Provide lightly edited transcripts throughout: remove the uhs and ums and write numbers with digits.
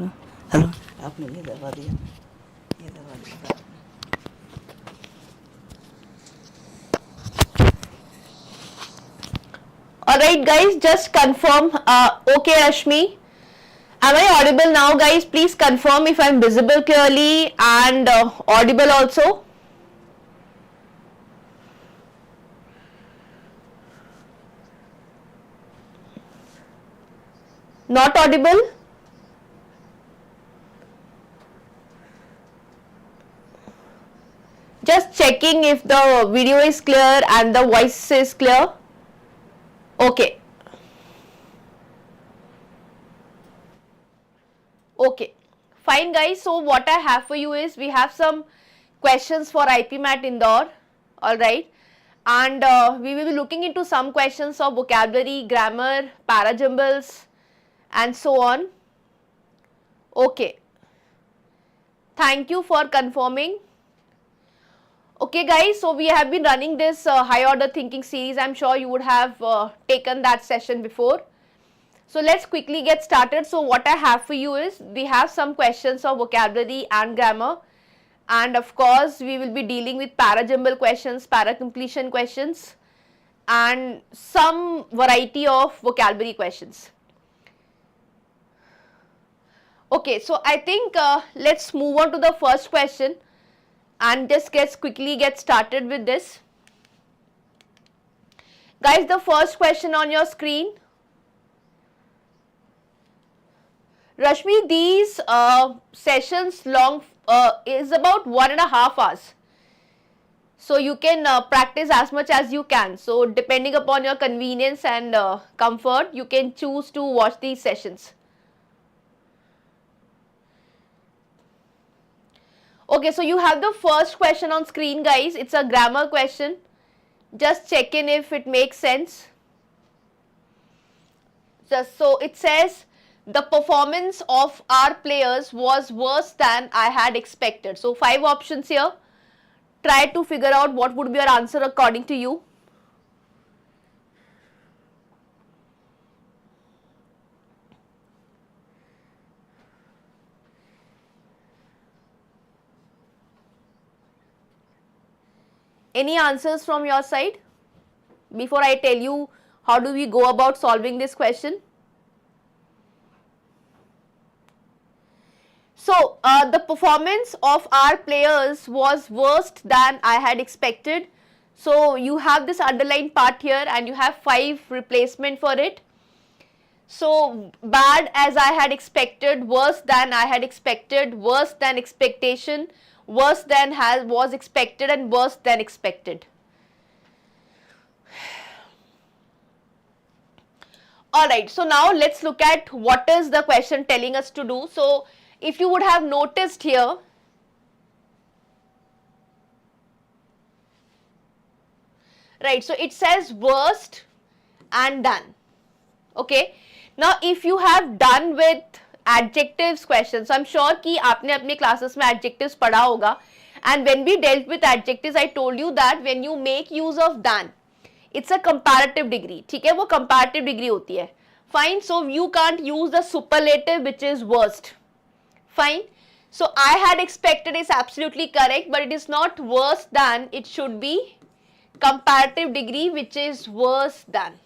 Hello, आपने ये दबा दिया, ये दबा दिया आपने। Alright guys, just confirm. Okay Rashmi, am I audible now guys? Please confirm if I am visible clearly and audible also. Not audible? Just checking if the video is clear and the voice is clear. Okay. Okay. Fine guys. So what I have for you is we have some questions for IPMAT Indore. Alright. And we will be looking into some questions of vocabulary, grammar, parajumbles and so on. Okay. Thank you for confirming. Okay guys, so we have been running this high order thinking series. I'm sure you would have taken that session before. So let's quickly get started. So what I have for you is we have some questions of vocabulary and grammar, and of course we will be dealing with parajumble questions, para-completion questions and some variety of vocabulary questions. Okay, so I think let's move on to the first question and just quickly get started with this. Guys, the first question on your screen. Rashmi, these sessions long is about 1.5 hours. So you can practice as much as you can. So depending upon your convenience and comfort, you can choose to watch these sessions. Okay, so you have the first question on screen guys. It's a grammar question. Just check in if it makes sense. So it says, the performance of our players was worse than I had expected. So 5 options here. Try to figure out what would be your answer according to you. Any answers from your side before I tell you how do we go about solving this question? So the performance of our players was worse than I had expected. So you have this underlined part here and you have 5 replacement for it. So bad as I had expected, worse than I had expected, worse than expectation, worse than was expected and worse than expected. Alright, so now let's look at what is the question telling us to do. So if you would have noticed here, right, so it says worst and done. Okay, now if you have done with adjectives questions, so I'm sure कि आपने अपने classes में adjectives पढ़ा होगा, and when we dealt with adjectives I told you that when you make use of than, it's a comparative degree. ठीक है, वो comparative degree होती है. Fine, so you can't use the superlative which is worst. Fine, so I had expected is absolutely correct, but it is not worse than, it should be comparative degree which is worse than.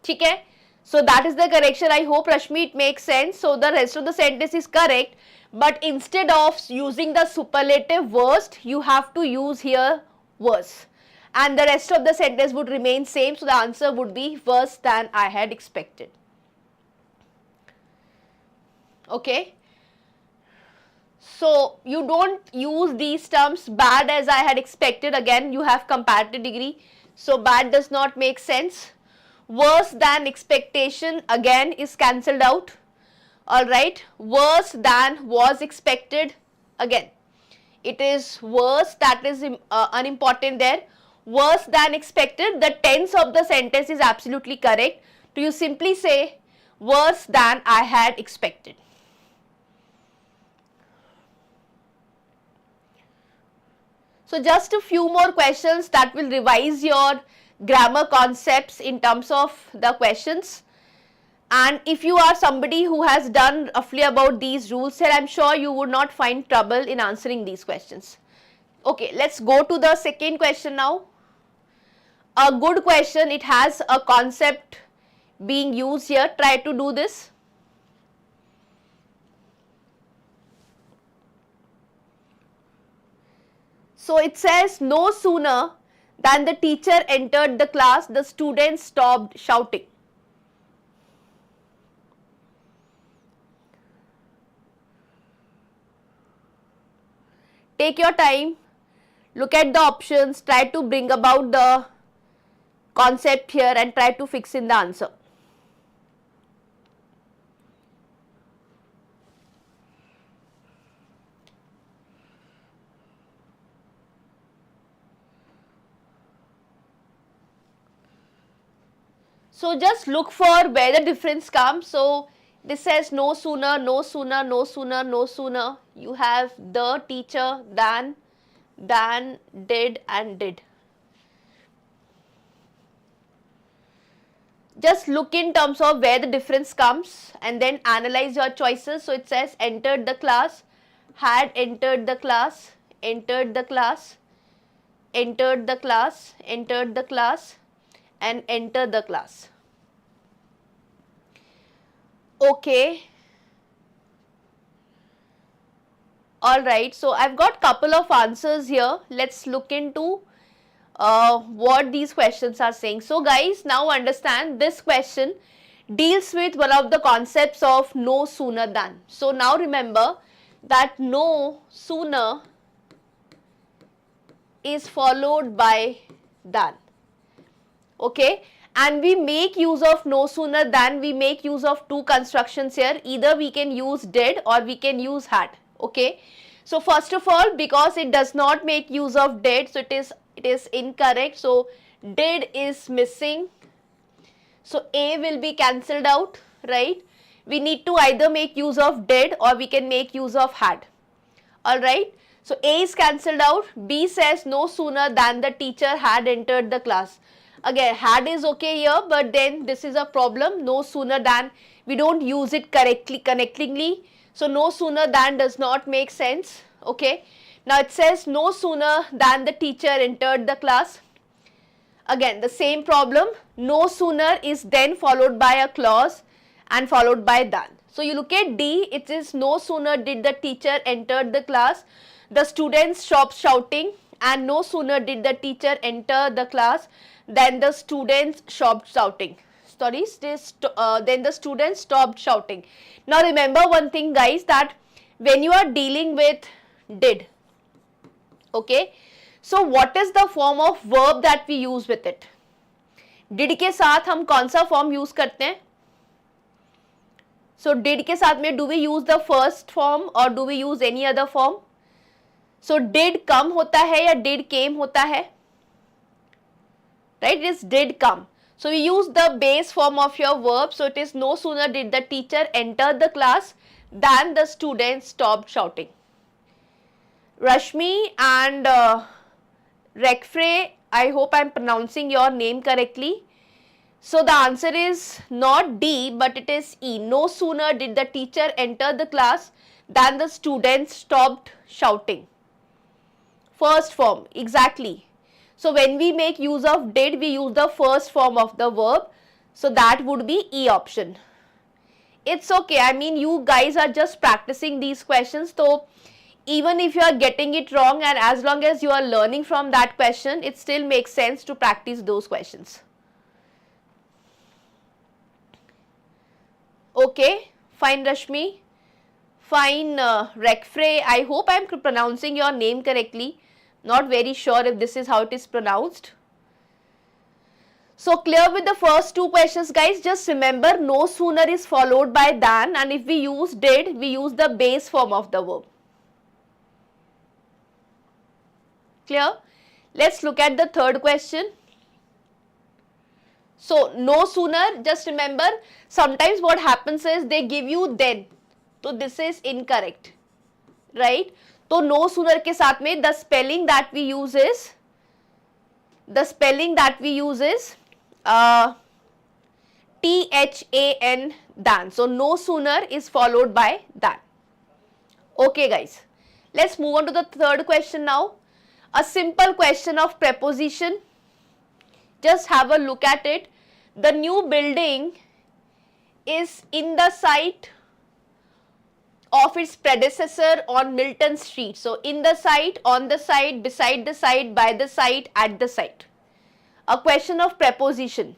ठीक है, so that is the correction. I hope Rashmi it makes sense. So the rest of the sentence is correct, but instead of using the superlative worst, you have to use here worse, and the rest of the sentence would remain same. So the answer would be worse than I had expected. Okay, so you don't use these terms bad as I had expected. Again you have comparative degree, so bad does not make sense. Worse than expectation again is cancelled out. Alright, worse than was expected, again it is worse, that is unimportant there. Worse than expected, the tense of the sentence is absolutely correct. So you simply say worse than I had expected. So just a few more questions that will revise your grammar concepts in terms of the questions. And if you are somebody who has done roughly about these rules here, I'm sure you would not find trouble in answering these questions. Okay, let's go to the second question now. A good question, it has a concept being used here. Try to do this. So it says, no sooner than the teacher entered the class, the students stopped shouting. Take your time, look at the options, try to bring about the concept here and try to fix in the answer. So just look for where the difference comes. So this says no sooner, no sooner, no sooner, no sooner. You have the teacher, than, did and did. Just look in terms of where the difference comes and then analyze your choices. So it says entered the class, had entered the class, entered the class, entered the class, entered the class and enter the class. Okay. Alright, so I've got couple of answers here. Let's look into what these questions are saying. So guys, now understand this question deals with one of the concepts of no sooner than. So now remember that no sooner is followed by than. Okay, and we make use of no sooner than, we make use of two constructions here. Either we can use did or we can use had. Okay, so first of all, because it does not make use of did, so it is incorrect. So did is missing, so A will be cancelled out, right? We need to either make use of did or we can make use of had. Alright, so A is cancelled out. B says no sooner than the teacher had entered the class. Again, had is okay here, but then this is a problem. No sooner than, we don't use it correctly, connectingly. So no sooner than does not make sense. Okay, now it says no sooner than the teacher entered the class. Again, the same problem. No sooner is then followed by a clause and followed by than. So you look at D, it is no sooner did the teacher entered the class, the students stopped shouting, and no sooner did the teacher enter the class than the students stopped shouting. Sorry, then the students stopped shouting. Now remember one thing guys, that when you are dealing with did, okay, so what is the form of verb that we use with it? Did के साथ हम कौन सा form use करते हैं? So did के साथ में do we use the first form or do we use any other form? So did come होता है या did came होता है? Right, it is did come. So we use the base form of your verb. So it is no sooner did the teacher enter the class than the students stopped shouting. Rashmi and Rekfre, I hope I am pronouncing your name correctly. So the answer is not D, but it is E. No sooner did the teacher enter the class than the students stopped shouting. First form, exactly. So when we make use of did, we use the first form of the verb. So that would be E option. It's okay. I mean, you guys are just practicing these questions. So even if you are getting it wrong, and as long as you are learning from that question, it still makes sense to practice those questions. Okay, fine Rashmi, fine Rekfre. I hope I am pronouncing your name correctly. Not very sure if this is how it is pronounced. So clear with the first two questions guys. Just remember no sooner is followed by than, and if we use did, we use the base form of the verb. Clear? Let's look at the third question. So no sooner, just remember sometimes what happens is they give you then. So this is incorrect, right? तो no sooner के साथ में the spelling that we use is THAN, than. So no sooner is followed by than. Okay guys, let's move on to the third question now. A simple question of preposition. Just have a look at it. The new building is in the site of its predecessor on Milton Street. So in the site, on the site, beside the site, by the site, at the site. A question of preposition.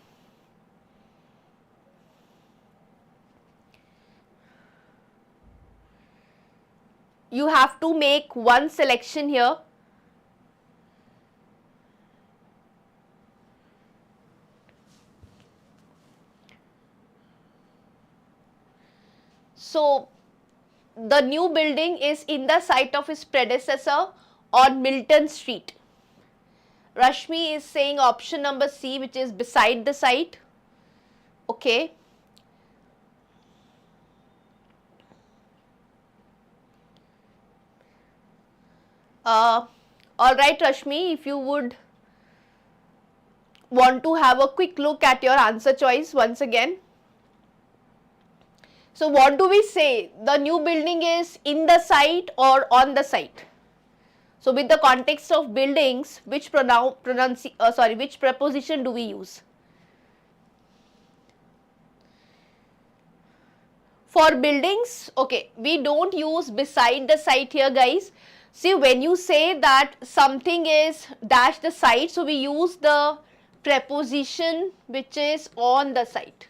You have to make one selection here. So the new building is in the site of its predecessor on Milton Street. Rashmi is saying option number C, which is beside the site. Okay. Alright Rashmi, if you would want to have a quick look at your answer choice once again. So what do we say? The new building is in the site or on the site? So with the context of buildings, which which preposition do we use? For buildings, okay, we don't use beside the site here guys. See, when you say that something is dash the site, so we use the preposition which is on the site.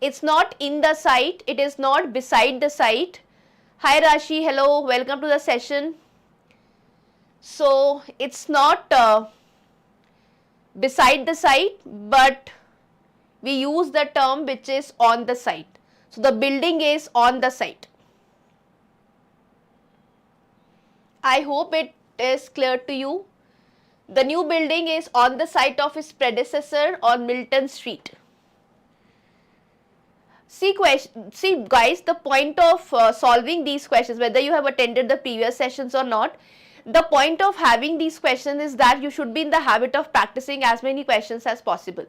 It's not in the site, it is not beside the site. Hi Rashi, hello, welcome to the session. So it's not beside the site, but we use the term which is on the site. So the building is on the site. I hope it is clear to you. The new building is on the site of its predecessor on Milton Street. See guys, the point of solving these questions, whether you have attended the previous sessions or not, the point of having these questions is that you should be in the habit of practicing as many questions as possible.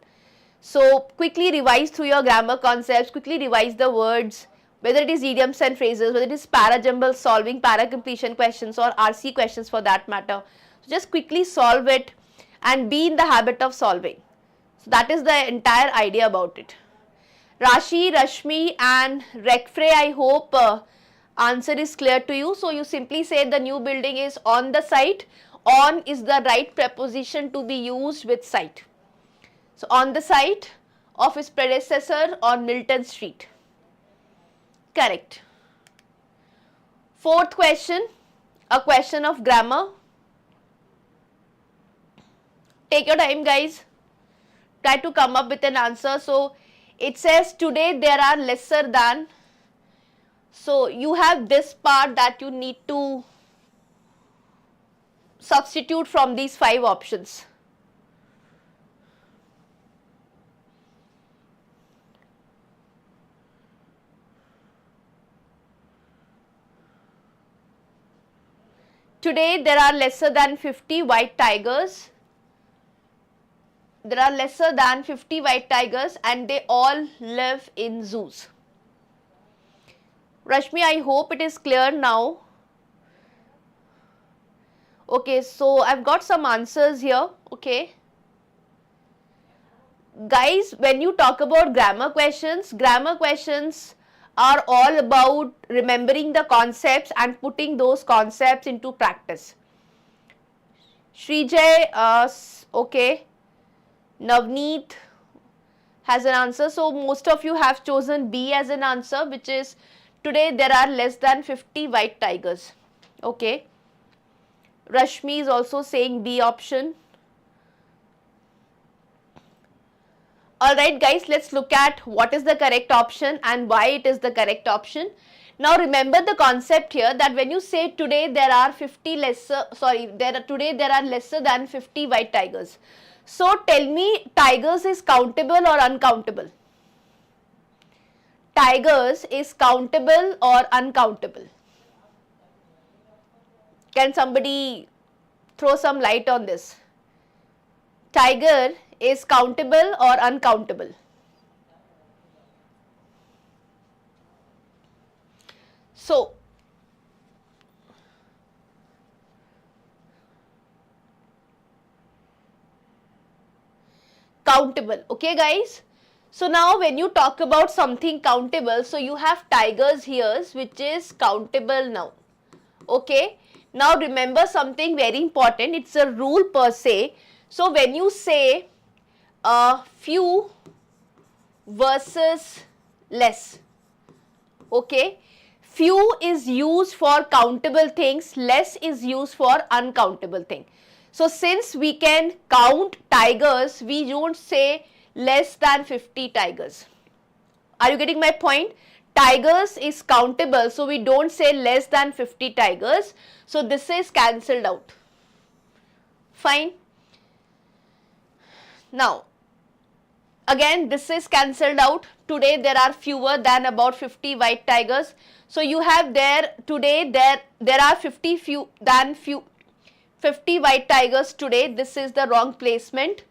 So quickly revise through your grammar concepts, quickly revise the words, whether it is idioms and phrases, whether it is parajumbles, solving para completion questions or RC questions for that matter. So just quickly solve it and be in the habit of solving. So that is the entire idea about it. Rashi, Rashmi and Rekfrey, I hope answer is clear to you. So you simply say the new building is on the site. On is the right preposition to be used with site. So on the site of its predecessor on Milton Street. Correct. Fourth question, a question of grammar. Take your time guys. Try to come up with an answer. So it says today there are lesser than. So you have this part that you need to substitute from these 5 options. Today there are lesser than 50 white tigers. There are lesser than 50 white tigers and they all live in zoos. Rashmi, I hope it is clear now. Okay, so I've got some answers here. Okay. Guys, when you talk about grammar questions are all about remembering the concepts and putting those concepts into practice. Srijay, okay. Navneet has an answer. So most of you have chosen B as an answer, which is today there are less than 50 white tigers. Okay. Rashmi is also saying B option. Alright guys, let's look at what is the correct option and why it is the correct option. Now remember the concept here that when you say today there are today there are lesser than 50 white tigers. So tell me, tigers is countable or uncountable? Tigers is countable or uncountable? Can somebody throw some light on this? Tiger is countable or uncountable? So, countable. Okay, guys. So now when you talk about something countable, so you have tigers here, which is countable noun. Okay. Now remember something very important. It's a rule per se. So when you say few versus less, okay, few is used for countable things, less is used for uncountable thing. So since we can count tigers, we don't say less than 50 tigers. Are you getting my point? Tigers is countable, so we don't say less than 50 tigers. So this is cancelled out. Fine. Now, again this is cancelled out. Today there are fewer than about 50 white tigers. So you have there today there are 50 white tigers today. This is the wrong placement.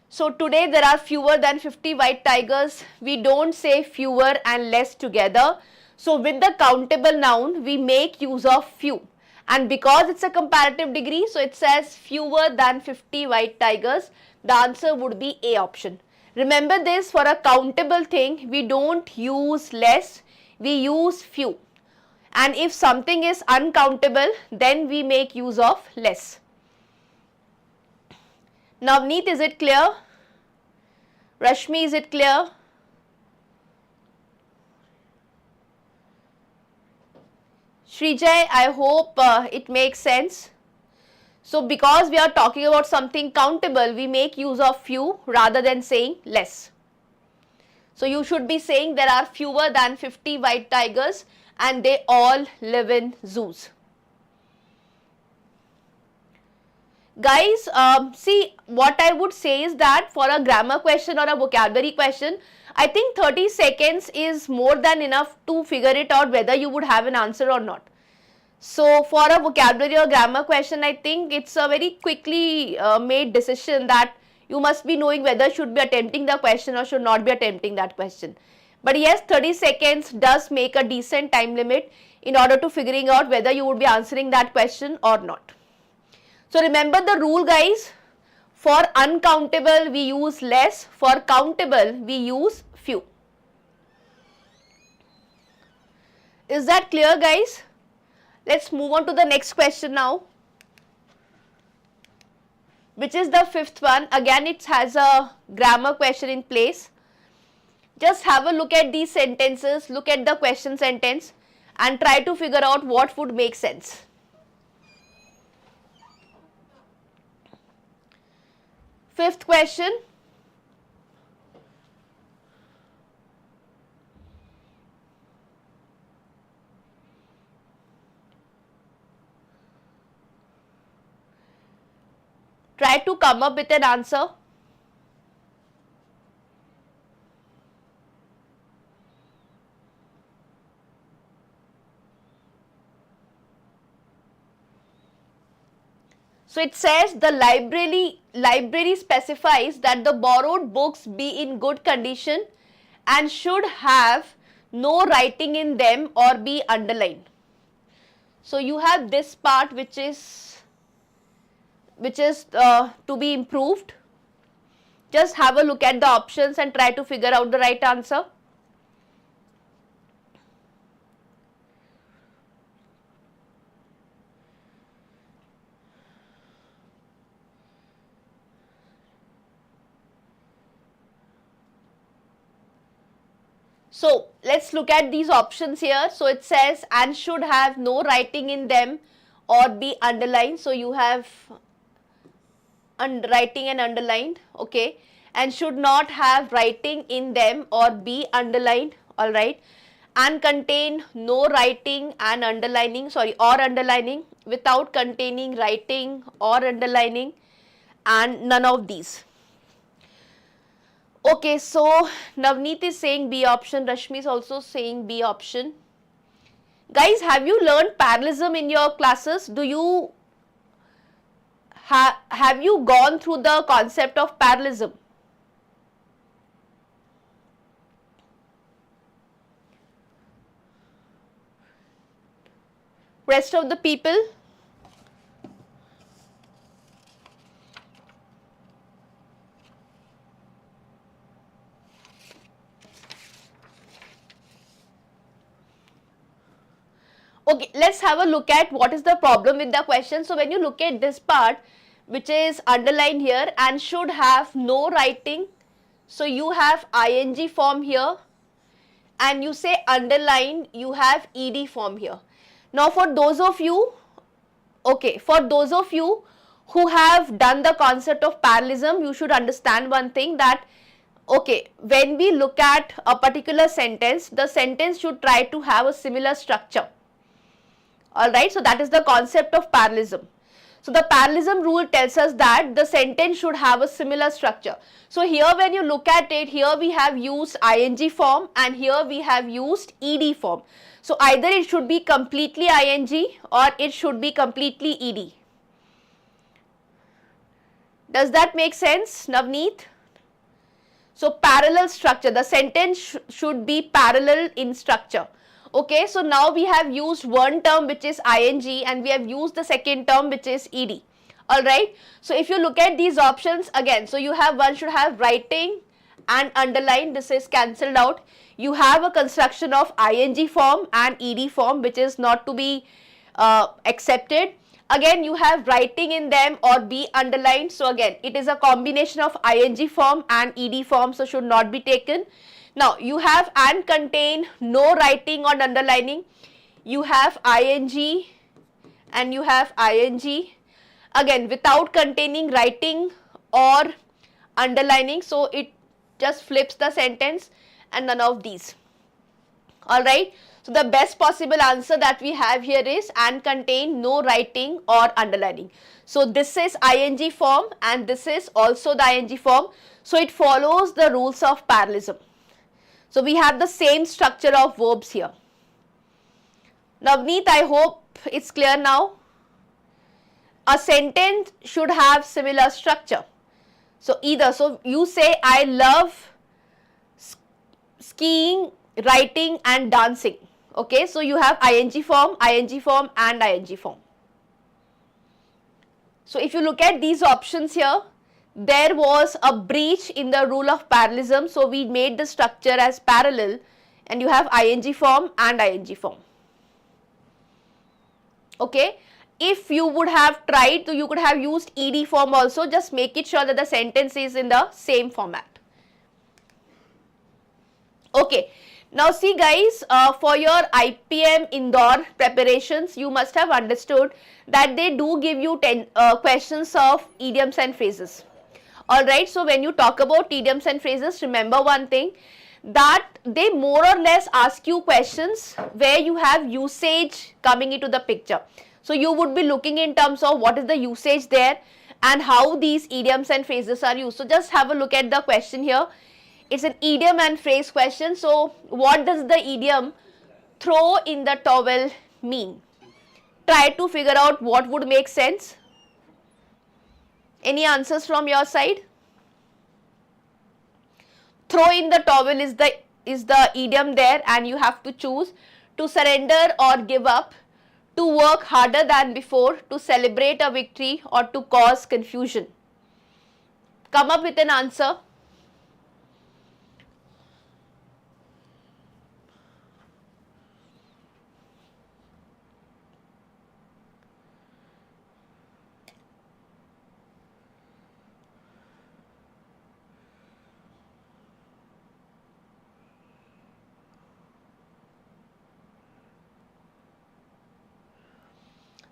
So today there are fewer than 50 white tigers. We don't say fewer and less together. So with the countable noun we make use of few. And because it's a comparative degree, so it says fewer than 50 white tigers. The answer would be A option. Remember this, for a countable thing we don't use less, we use few. And if something is uncountable, then we make use of less. Navneet, is it clear? Rashmi, is it clear? Srijay, I hope it makes sense. So because we are talking about something countable, we make use of few rather than saying less. So you should be saying there are fewer than 50 white tigers and they all live in zoos. Guys, see, what I would say is that for a grammar question or a vocabulary question, I think 30 seconds is more than enough to figure it out whether you would have an answer or not. So for a vocabulary or grammar question, I think it's a very quickly made decision that you must be knowing whether should be attempting the question or should not be attempting that question. But yes, 30 seconds does make a decent time limit in order to figuring out whether you would be answering that question or not. So remember the rule, guys. For uncountable we use less, for countable we use few. Is that clear, guys? Let's move on to the next question now, which is the fifth one. Again it has a grammar question in place. Just have a look at these sentences, look at the question sentence and try to figure out what would make sense. Fifth question. Try to come up with an answer. So it says the library specifies that the borrowed books be in good condition and should have no writing in them or be underlined. So you have this part which is to be improved. Just have a look at the options and try to figure out the right answer. So let's look at these options here. So it says and should have no writing in them or be underlined. So you have writing and underlined, okay, and should not have writing in them or be underlined, all right, and contain no writing and underlining, or underlining, without containing writing or underlining, and none of these. Okay, so Navneet is saying B option, Rashmi is also saying B option. Guys, have you learned parallelism in your classes? Do you have you gone through the concept of parallelism? rest of the people? Okay, let's have a look at what is the problem with the question. So when you look at this part, which is underlined here and should have no writing, so you have ing form here, and you say underline, you have ed form here. Now for those of you, okay, for those of you who have done the concept of parallelism, you should understand one thing, that okay, when we look at a particular sentence, the sentence should try to have a similar structure. Alright, so that is the concept of parallelism. So the parallelism rule tells us that the sentence should have a similar structure. So here when you look at it, here we have used ing form and here we have used ed form. So either it should be completely ing or it should be completely ed. Does that make sense, Navneet? So parallel structure, the sentence should be parallel in structure. Okay, so now we have used one term which is ing and we have used the second term which is ed. Alright, so if you look at these options again, so you have, one should have writing and underline, this is cancelled out. You have a construction of ing form and ed form which is not to be accepted. Again you have writing in them or be underlined, so again it is a combination of ing form and ed form, so should not be taken. Now you have and contain, no writing or underlining, you have ing and you have ing, again without containing writing or underlining, so it just flips the sentence, and none of these. Alright, so the best possible answer that we have here is and contain, no writing or underlining. So this is ing form and this is also the ing form, so it follows the rules of parallelism. So we have the same structure of verbs here. Navneet, I hope it's clear now. A sentence should have similar structure. So either, so you say I love skiing, writing and dancing. Okay, so you have ing form and ing form. So if you look at these options here, there was a breach in the rule of parallelism, so we made the structure as parallel and you have ing form and ing form. Okay, if you would have tried, so you could have used ed form also, just make it sure that the sentence is in the same format. Okay, now see guys, for your IPM Indore preparations, you must have understood that they do give you 10 questions of idioms and phrases. Alright, so when you talk about idioms and phrases, remember one thing, that they more or less ask you questions where you have usage coming into the picture. So you would be looking in terms of what is the usage there and how these idioms and phrases are used. So just have a look at the question here. It's an idiom and phrase question. So what does the idiom throw in the towel mean? Try to figure out what would make sense. Any answers from your side? Throw in the towel is the idiom there, and you have to choose to surrender or give up, to work harder than before, to celebrate a victory or to cause confusion. Come up with an answer.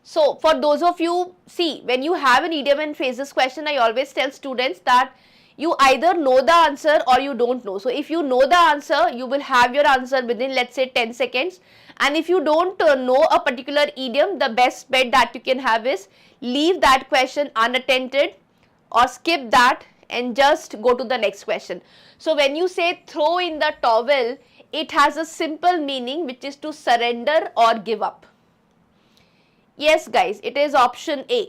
So for those of you, see, when you have an idiom and phrases question, I always tell students that you either know the answer or you don't know. So if you know the answer, you will have your answer within, let's say, 10 seconds. And if you don't know a particular idiom, the best bet that you can have is leave that question unattended or skip that and just go to the next question. So when you say throw in the towel, it has a simple meaning, which is to surrender or give up. Yes guys, it is option A.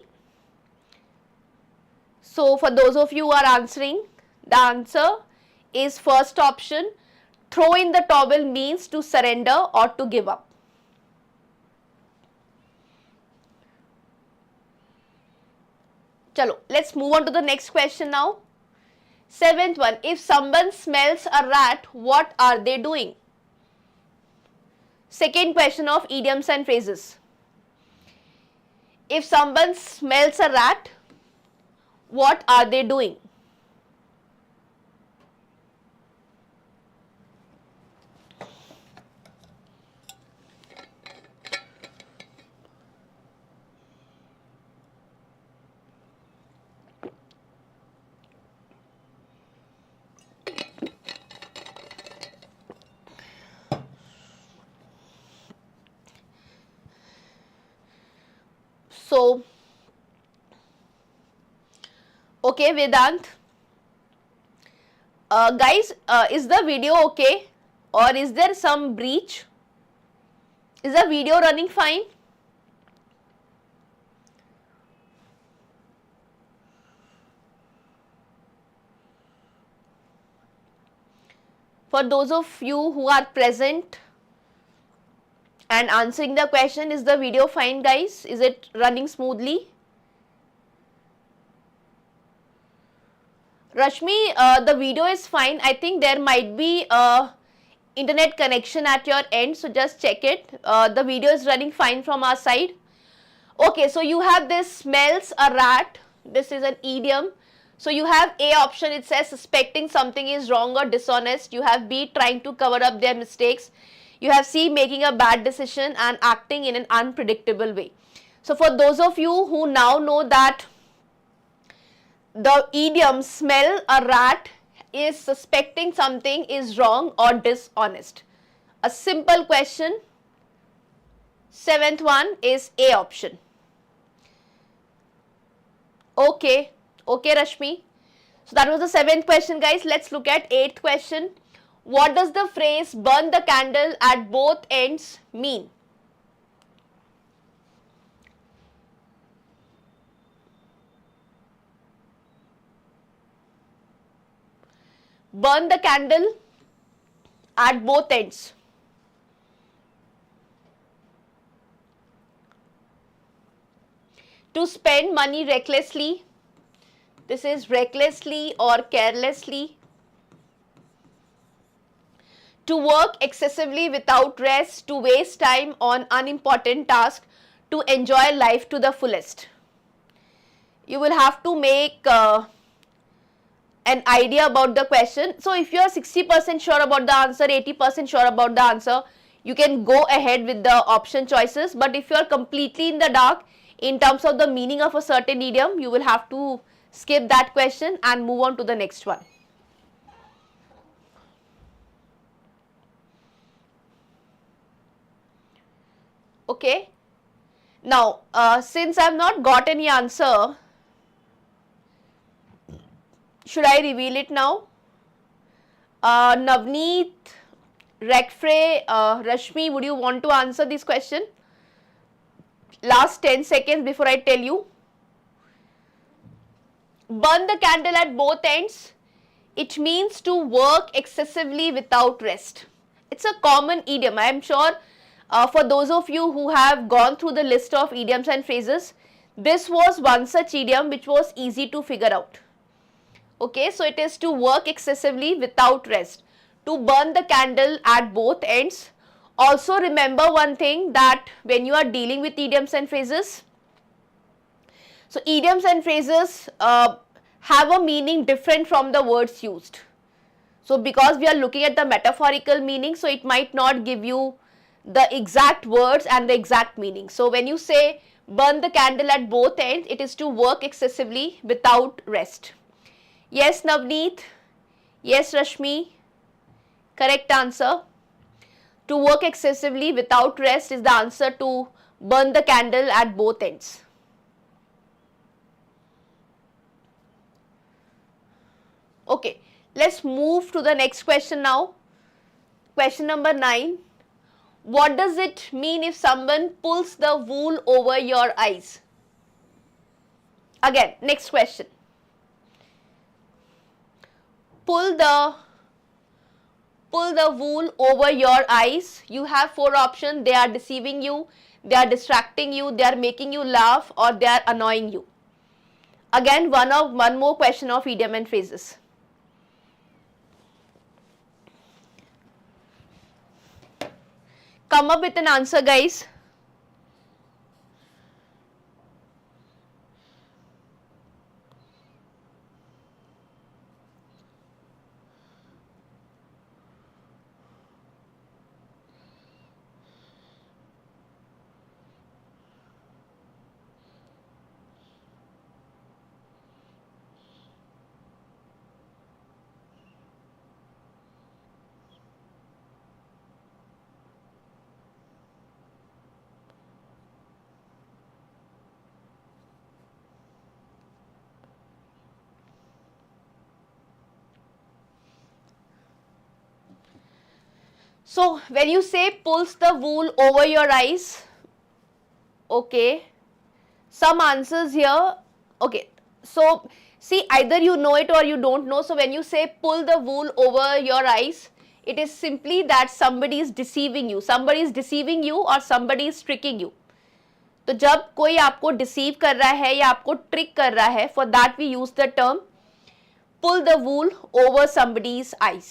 So for those of you who are answering, the answer is first option. Throw in the towel means to surrender or to give up. Chalo, let's move on to the next question now. Seventh one, if someone smells a rat, what are they doing? Second question of idioms and phrases. If someone smells a rat, what are they doing? So, okay, Vedant. Guys, is the video okay? Or is there some breach? Is the video running fine? For those of you who are present and answering the question, is the video fine, guys? Is it running smoothly? Rashmi, the video is fine. I think there might be a internet connection at your end, so just check it. The video is running fine from our side. Okay, so you have this smells a rat. This is an idiom. So you have A option, it says suspecting something is wrong or dishonest. You have B, trying to cover up their mistakes. You have C, making a bad decision and acting in an unpredictable way. So for those of you who now know that the idiom smell a rat is suspecting something is wrong or dishonest. A simple question. Seventh one is A option. Okay. Okay, Rashmi. So that was the seventh question, guys. Let's look at eighth question. What does the phrase burn the candle at both ends mean? Burn the candle at both ends. To spend money recklessly. This is recklessly or carelessly. To work excessively without rest, to waste time on unimportant tasks, to enjoy life to the fullest. You will have to make an idea about the question. So if you are 60% sure about the answer, 80% sure about the answer, you can go ahead with the option choices. But if you are completely in the dark in terms of the meaning of a certain idiom, you will have to skip that question and move on to the next one. Okay. Now, since I have not got any answer, should I reveal it now? Navneet, Rekfrey, Rashmi, would you want to answer this question? Last 10 seconds before I tell you. Burn the candle at both ends. It means to work excessively without rest. It's a common idiom. I am sure for those of you who have gone through the list of idioms and phrases, this was one such idiom which was easy to figure out. Okay, so it is to work excessively without rest. To burn the candle at both ends. Also remember one thing, that when you are dealing with idioms and phrases, so idioms and phrases have a meaning different from the words used. So because we are looking at the metaphorical meaning, so it might not give you the exact words and the exact meaning. So when you say burn the candle at both ends, it is to work excessively without rest. Yes, Navneet. Yes, Rashmi. Correct answer. To work excessively without rest is the answer to burn the candle at both ends. Okay, let's move to the next question now. Question number 9. What does it mean if someone pulls the wool over your eyes? Again, next question. Pull the wool over your eyes. You have 4 options. They are deceiving you, they are distracting you, they are making you laugh, or they are annoying you. Again, one more question of idiom and phrases. Come up with an answer, guys. So when you say pulls the wool over your eyes, okay, some answers here, okay, so see, either you know it or you don't know. So when you say pull the wool over your eyes, it is simply that somebody is deceiving you, or somebody is tricking you. तो जब कोई आपको deceive कर रहा है या आपको trick कर रहा है, for that we use the term pull the wool over somebody's eyes.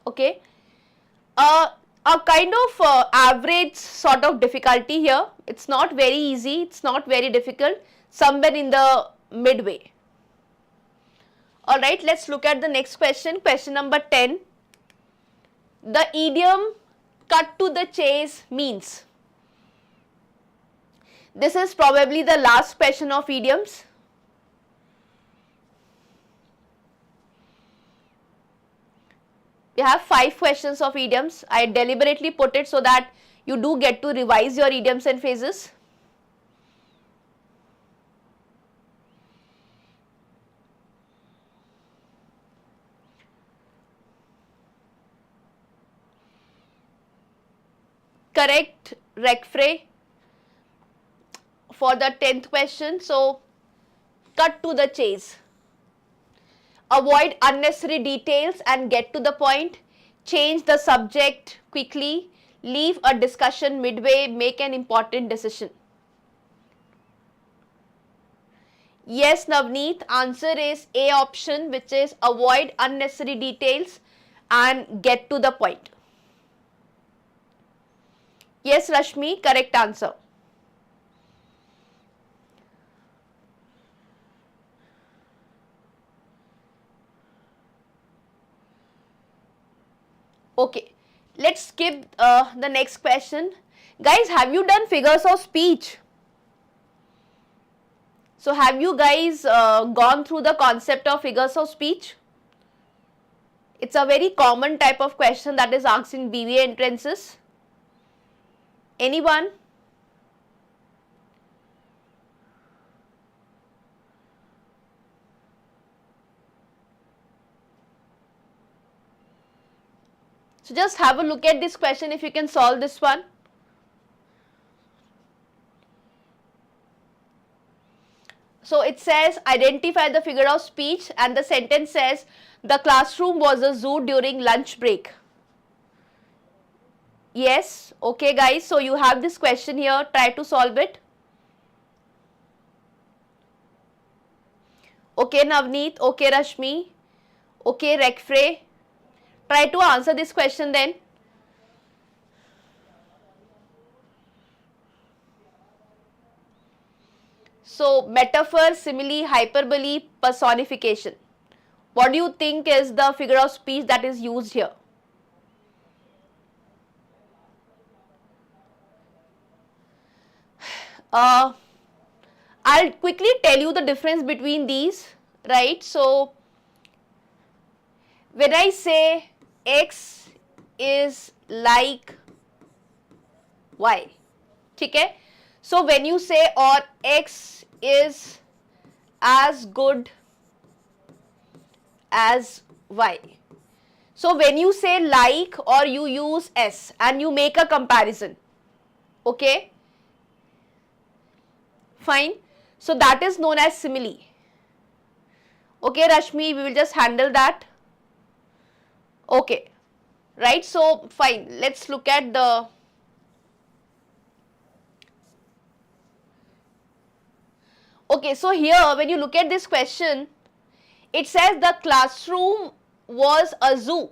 Okay, a kind of average sort of difficulty here. It's not very easy, it's not very difficult, somewhere in the midway. Alright, let's look at the next question. Question number 10. The idiom cut to the chase means. This is probably the last question of idioms. We have 5 questions of idioms. I deliberately put it so that you do get to revise your idioms and phrases. Correct rec phrase for the 10th question. So, cut to the chase. Avoid unnecessary details and get to the point. Change the subject quickly. Leave a discussion midway. Make an important decision. Yes, Navneet, answer is A option, which is avoid unnecessary details and get to the point. Yes, Rashmi, correct answer. Okay, let's skip the next question. Guys, have you done figures of speech? So, have you guys gone through the concept of figures of speech? It's a very common type of question that is asked in BBA entrances. Anyone? So just have a look at this question if you can solve this one. So it says identify the figure of speech and the sentence says the classroom was a zoo during lunch break. Yes, okay guys, so you have this question here, try to solve it. Okay Navneet, okay Rashmi, okay Rekfrey, try to answer this question then. So metaphor, simile, hyperbole, personification. What do you think is the figure of speech that is used here? I'll quickly tell you the difference between these, right? So, when I say X is like Y, okay? So, when you say or X is as good as Y. So, when you say like or you use S and you make a comparison, okay? Fine. So that is known as simile. Okay, Rashmi, we will just handle that. Okay. Right. So fine. Let's look at the. Let's look at the next question. Question number 11. Okay, so here when you look at this question, it says the classroom was a zoo.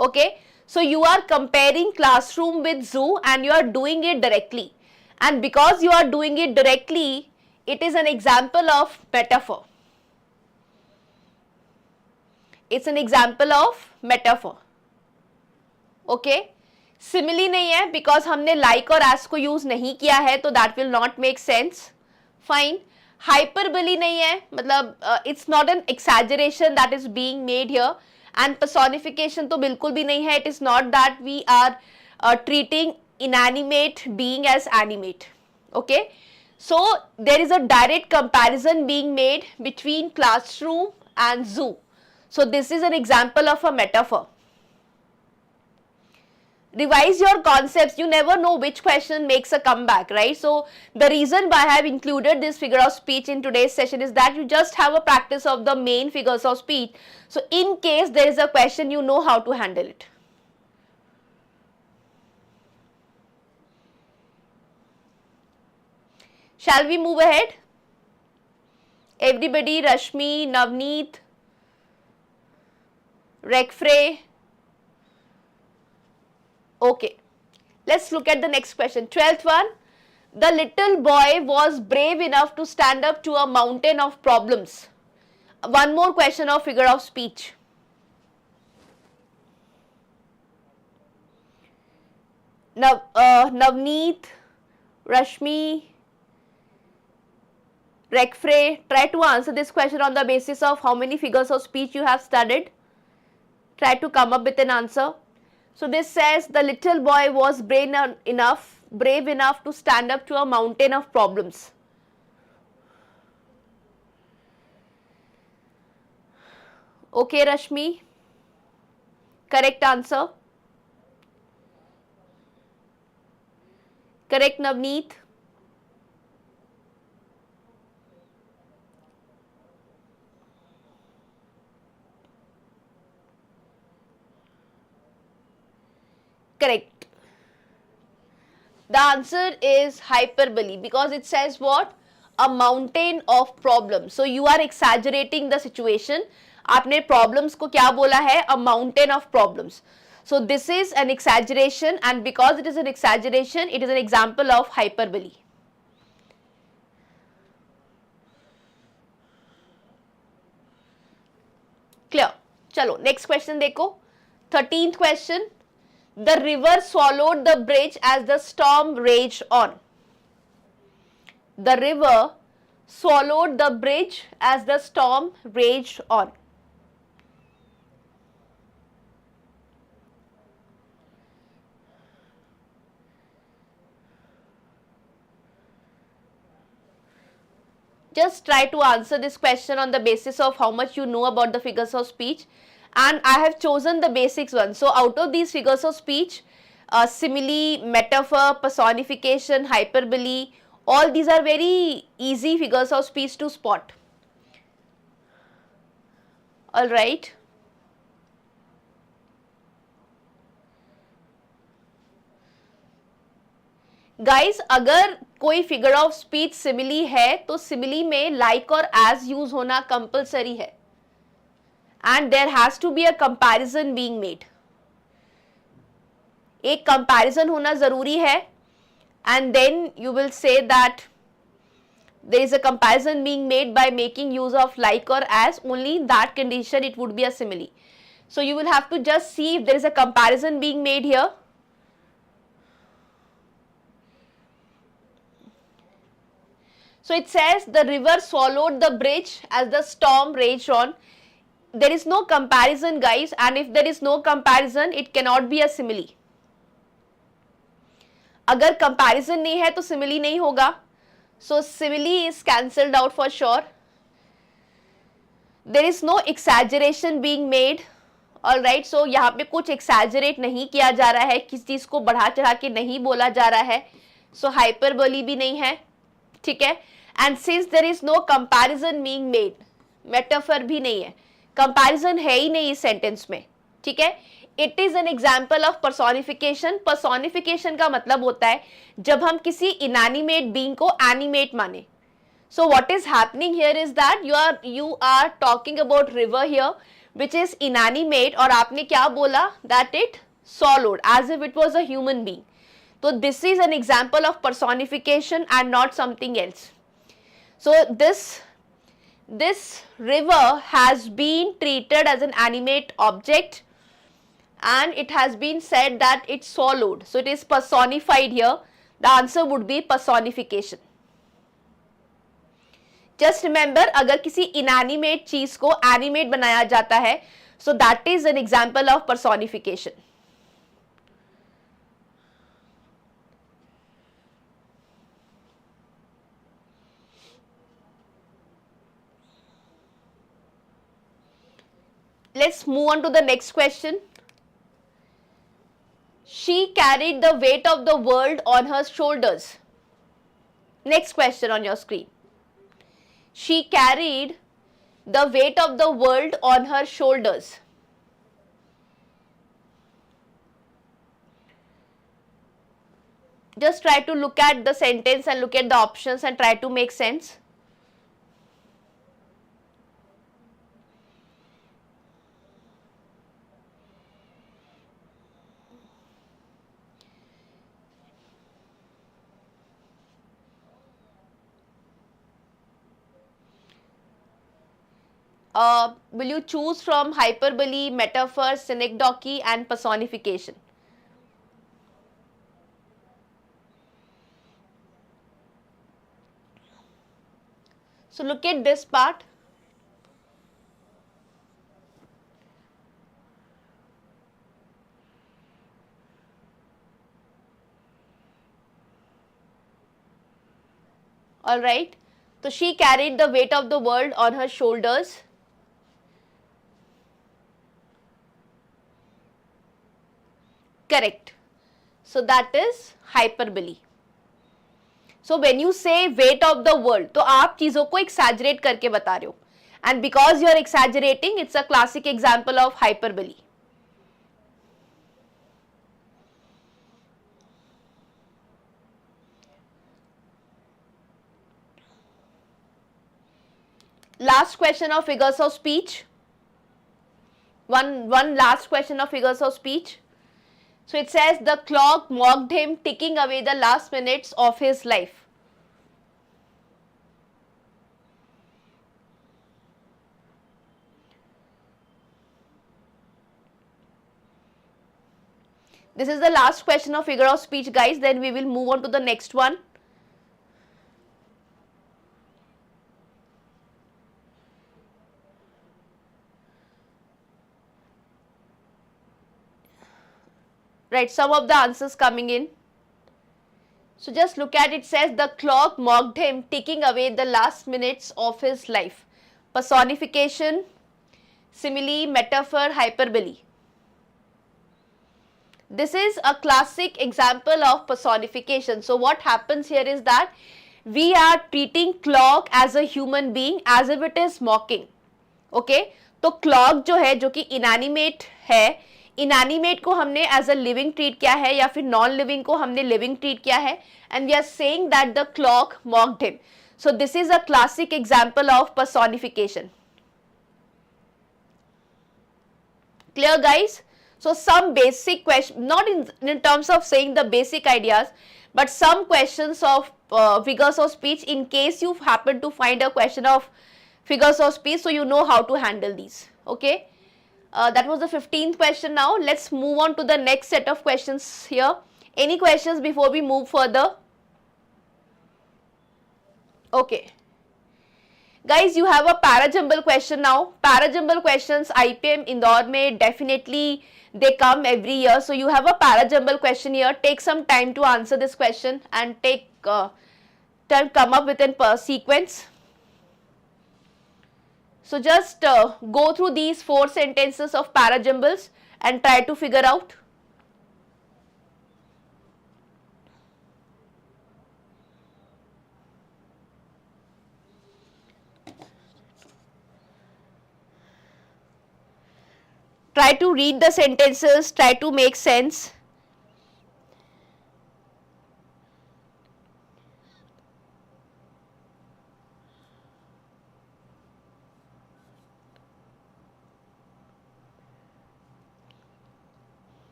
Okay, so you are comparing classroom with zoo and you are doing it directly, and because you are doing it directly, it is an example of metaphor. It's an example of metaphor. Okay, simile नहीं है because हमने like और as को use नहीं किया है, तो that will not make sense. Fine. Hyperbole नहीं है, मतलब it's not an exaggeration that is being made here, and personification तो बिल्कुल भी नहीं है. It is not that we are treating inanimate being as animate. Okay, so there is a direct comparison being made between classroom and zoo. So this is an example of a metaphor. Revise your concepts. You never know which question makes a comeback, right? So the reason why I have included this figure of speech in today's session is that you just have a practice of the main figures of speech. So in case there is a question, you know how to handle it. Shall we move ahead? Everybody, Rashmi, Navneet, Rekfrey. Okay, let's look at the next question. 12th one. The little boy was brave enough to stand up to a mountain of problems. One more question of figure of speech. Navneet, Rashmi, Rekfrey, try to answer this question on the basis of how many figures of speech you have studied. Try to come up with an answer. So this says the little boy was brave enough to stand up to a mountain of problems. Okay, Rashmi. Correct answer. Correct, Navneet. Correct. The answer is hyperbole, because it says what? A mountain of problems. So you are exaggerating the situation. आपने problems को क्या बोला है? A mountain of problems. So this is an exaggeration, and because it is an exaggeration, it is an example of hyperbole. Clear? चलो next question देखो. 13th question. The river swallowed the bridge as the storm raged on. The river swallowed the bridge as the storm raged on. Just try to answer this question on the basis of how much you know about the figures of speech. And I have chosen the basics one. So out of these figures of speech, simile, metaphor, personification, hyperbole, all these are very easy figures of speech to spot. Alright. Guys, अगर कोई figure of speech simile है तो simile में like और as use होना compulsory है, and there has to be a comparison being made. एक comparison होना जरूरी है, and then you will say that there is a comparison being made by making use of like or as. Only in that condition it would be a simile. So you will have to just see if there is a comparison being made here. So it says the river swallowed the bridge as the storm raged on. There is no comparison, guys, and if there is no comparison, it cannot be a simile. अगर comparison नहीं है तो simile नहीं होगा. So simile is cancelled out for sure. There is no exaggeration being made. Alright, so यहाँ पे कुछ exaggerate नहीं किया जा रहा है, किस चीज को बढ़ा चढ़ा के नहीं बोला जा रहा है. So hyperbole भी नहीं है, ठीक है. And since there is no comparison being made, metaphor भी नहीं है, comparison है ही नहीं इस sentence में, ठीक है. It is an example of personification. Personification का मतलब होता है जब हम किसी inanimate being को animate माने. So what is happening here is that you are talking about river here, which is inanimate, और आपने क्या बोला, that it swallowed as if it was a human being. So this is an example of personification and not something else. So this river has been treated as an animate object and it has been said that it swallowed. So it is personified here. The answer would be personification. Just remember, अगर किसी inanimate चीज को animate बनाया जाता है, so that is an example of personification. Let's move on to the next question. She carried the weight of the world on her shoulders. Next question on your screen. She carried the weight of the world on her shoulders. Just try to look at the sentence and look at the options and try to make sense. Will you choose from hyperbole, metaphor, synecdoche and personification? So look at this part. Alright, so she carried the weight of the world on her shoulders. Correct. So that is hyperbole. So when you say weight of the world, तो आप चीजों को exaggerate करके बता रहे हो. And because you are exaggerating, it's a classic example of hyperbole. Last question of figures of speech. One last question of figures of speech. So it says the clock mocked him, ticking away the last minutes of his life. This is the last question of figure of speech, guys. Then we will move on to the next one. Right, some of the answers coming in. So just look at it, says the clock mocked him, ticking away the last minutes of his life. Personification, simile, metaphor, hyperbole. This is a classic example of personification. So what happens here is that we are treating clock as a human being as if it is mocking. Okay, तो clock जो है, जो कि inanimate है, inanimate को हमने as a living treat किया है या फिर नॉन लिविंग को हमने लिविंग ट्रीट किया है, and we are saying that the clock mocked him. So this is a classic example of personification. Clear, guys? So some basic question, not in terms of saying the basic ideas, but some questions of figures of speech in case you happen to find a question of figures of speech, so you know how to handle these. Okay. That was the 15th question. Now let's move on to the next set of questions here. Any questions before we move further? Okay. Guys, you have a parajumble question now. Parajumble questions IPM Indore mein definitely they come every year. So you have a parajumble question here. Take some time to answer this question and come up with a sequence. So just go through these 4 sentences of parajumbles and try to figure out. Try to read the sentences, try to make sense.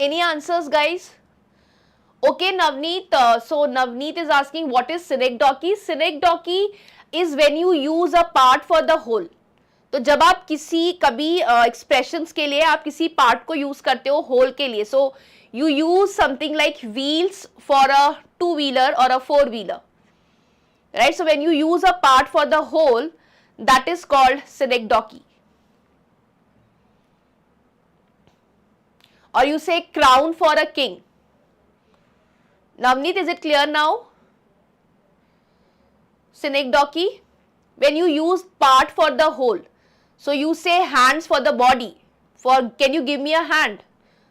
Any answers, guys? Okay, Navneet. So Navneet is asking what is synecdoche? Synecdoche is when you use a part for the whole. तो जब आप किसी कभी expressions के लिए आप किसी part को यूज करते हो होल के लिए, so you use something like wheels for a 2-wheeler or a 4-wheeler, right? So when you use a part for the whole, that is called synecdoche. Or you say crown for a king. Navneet, is it clear now? Synecdoche, when you use part for the whole. So you say hands for the body. For can you give me a hand?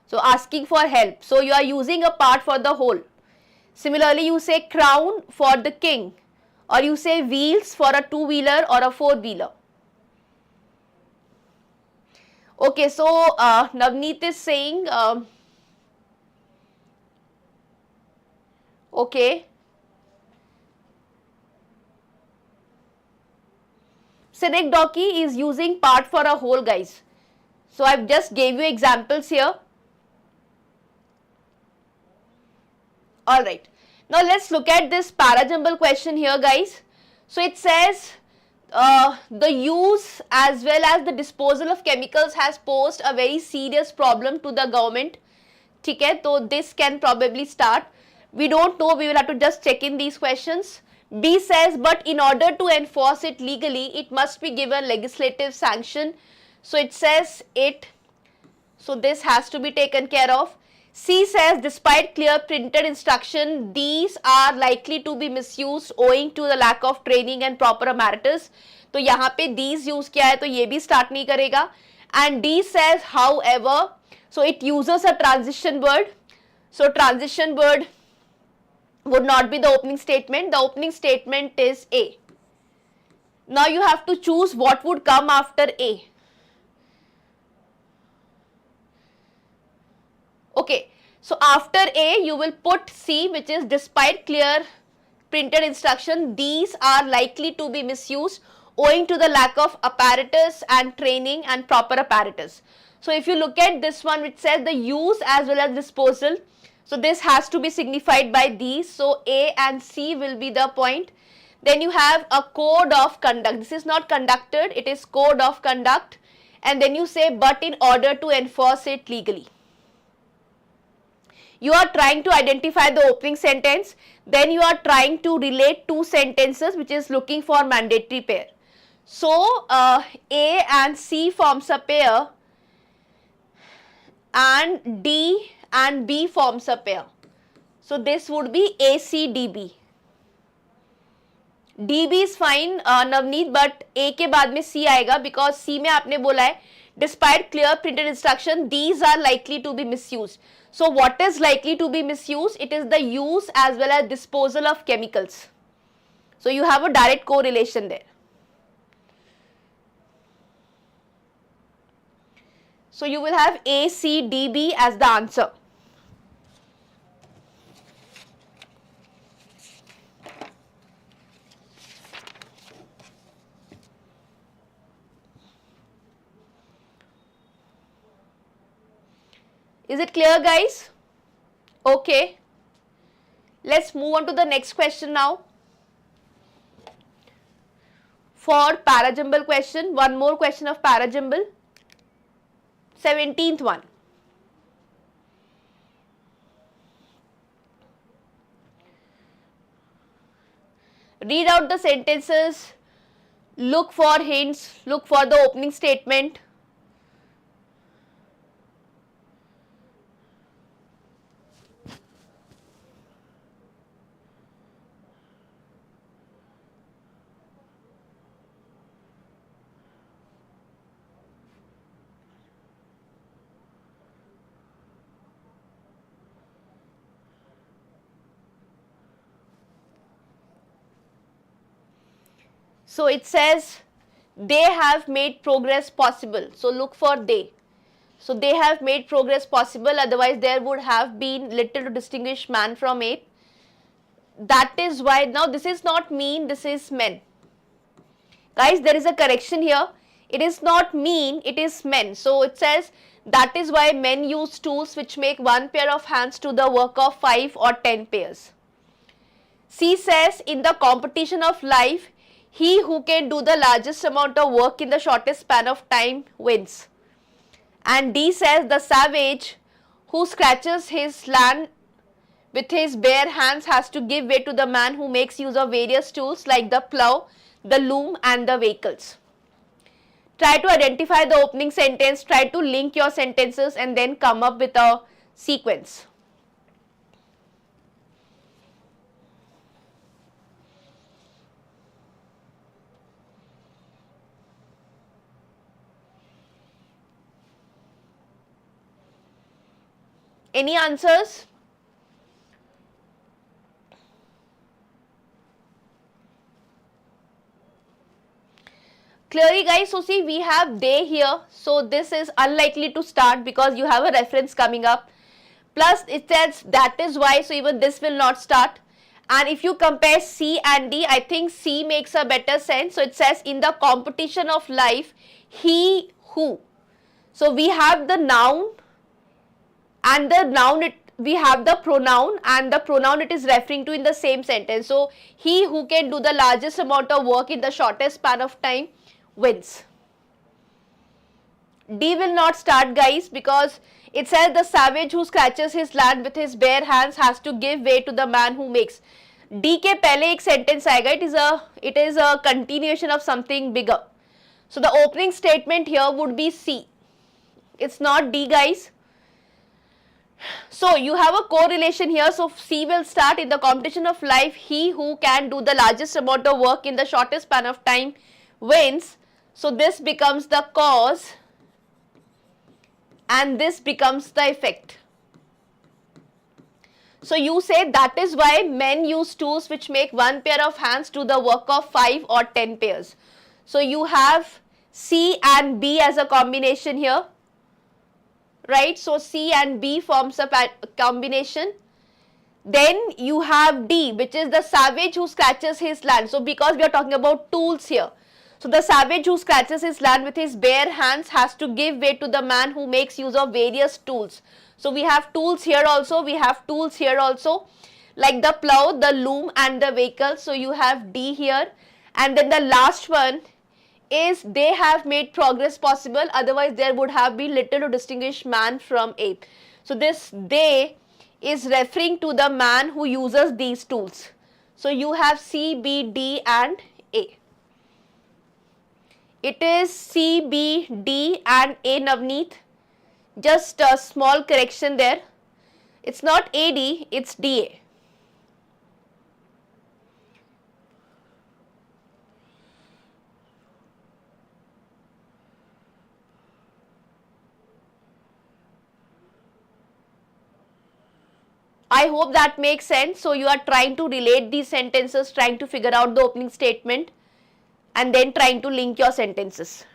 So asking for help. So you are using a part for the whole. Similarly, you say crown for the king, or you say wheels for a 2-wheeler or a 4-wheeler. Okay, so Navneet is saying, okay, synecdoche is using part for a whole, guys. So I've just gave you examples here. Alright, now let's look at this parajumble question here, guys. So it says the use as well as the disposal of chemicals has posed a very serious problem to the government. Okay, so this can probably start. We don't know, we will have to just check in these questions. B says, but in order to enforce it legally, it must be given legislative sanction. So it says it, so this has to be taken care of. C says, despite clear printed instruction, these are likely to be misused owing to the lack of training and proper apparatus. तो यहाँ पे these use किया है तो ये भी start नहीं करेगा. And D says, however, so it uses a transition word. So transition word would not be the opening statement. The opening statement is A. Now you have to choose what would come after A. Okay, so after A you will put C, which is despite clear printed instruction, these are likely to be misused owing to the lack of apparatus and training and proper apparatus. So if you look at this one which says the use as well as disposal, so this has to be signified by these. So A and C will be the point. Then you have a code of conduct. This is not conducted, it is code of conduct. And then you say but in order to enforce it legally. You are trying to identify the opening sentence, then you are trying to relate two sentences which is looking for mandatory pair. So A and C forms a pair and D and B forms a pair. So this would be ACDB. DB is fine Navneet, but A के बाद में C आएगा because C में आपने बोला है despite clear printed instruction, these are likely to be misused. So what is likely to be misused? It is the use as well as disposal of chemicals. So you have a direct correlation there. So you will have A, C, D, B as the answer. Is it clear, guys? Okay. Let's move on to the next question now. For parajumble question, one more question of parajumble. 17th one. Read out the sentences, look for hints, look for the opening statement. So it says they have made progress possible. So look for they. So they have made progress possible, otherwise there would have been little to distinguish man from ape. That is why, now this is not mean, this is men. Guys, there is a correction here. It is not mean, it is men. So it says That is why men use tools which make one pair of hands to the work of 5 or 10 pairs. C says, in the competition of life, he who can do the largest amount of work in the shortest span of time wins. And D says, the savage who scratches his land with his bare hands has to give way to the man who makes use of various tools like the plough, the loom and the vehicles. Try to identify the opening sentence, try to link your sentences and then come up with a sequence. Any answers? Clearly guys, so see we have day here, so this is unlikely to start because you have a reference coming up. Plus it says that is why, so even this will not start. And if you compare C and D, I think C makes a better sense. So it says in the competition of life, he who. So we have the noun and the noun we have the pronoun and the pronoun it is referring to in the same sentence. So he who can do the largest amount of work in the shortest span of time wins. D will not start guys because it says the savage who scratches his land with his bare hands has to give way to the man who makes. D के पहले एक sentence आएगा, it is a continuation of something bigger. So the opening statement here would be C. It's not D guys. So you have a correlation here. So C will start in the competition of life. He who can do the largest amount of work in the shortest span of time wins. So this becomes the cause and this becomes the effect. So you say that is why men use tools which make one pair of hands do the work of 5 or 10 pairs. So you have C and B as a combination here, right? So C and B forms a combination. Then you have D, which is the savage who scratches his land. So because we are talking about tools here, so the savage who scratches his land with his bare hands has to give way to the man who makes use of various tools. So we have tools here also, we have tools here also, like the plough, the loom and the vehicle. So you have D here. And then the last one is they have made progress possible, otherwise there would have been little to distinguish man from ape. So this they is referring to the man who uses these tools. So you have C, B, D and A. It is C, B, D and A Navneet. Just a small correction there. It's not AD, it's DA. I hope that makes sense. So you are trying to relate these sentences, trying to figure out the opening statement and then trying to link your sentences.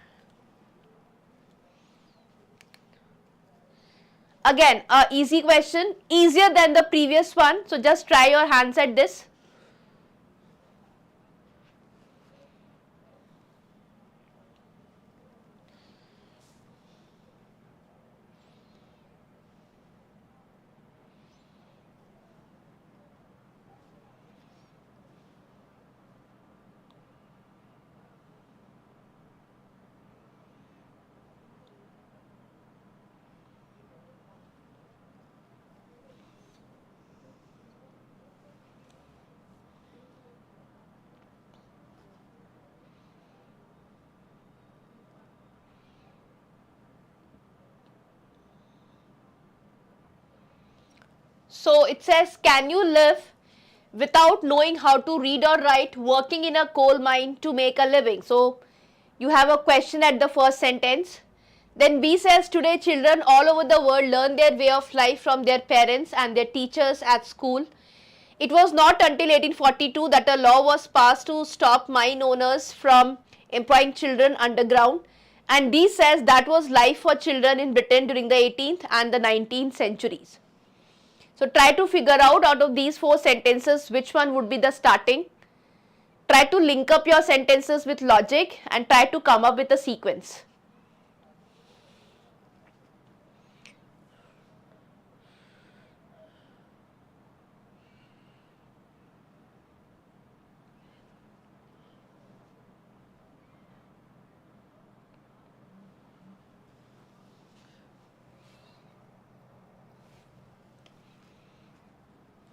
Again, a easy question, easier than the previous one. So just try your hands at this. So it says, can you live without knowing how to read or write, working in a coal mine to make a living? So you have a question at the first sentence. Then B says, today children all over the world learn their way of life from their parents and their teachers at school. It was not until 1842 that a law was passed to stop mine owners from employing children underground. And D says that was life for children in Britain during the 18th and the 19th centuries. So try to figure out of these 4 sentences which one would be the starting. Try to link up your sentences with logic and try to come up with a sequence.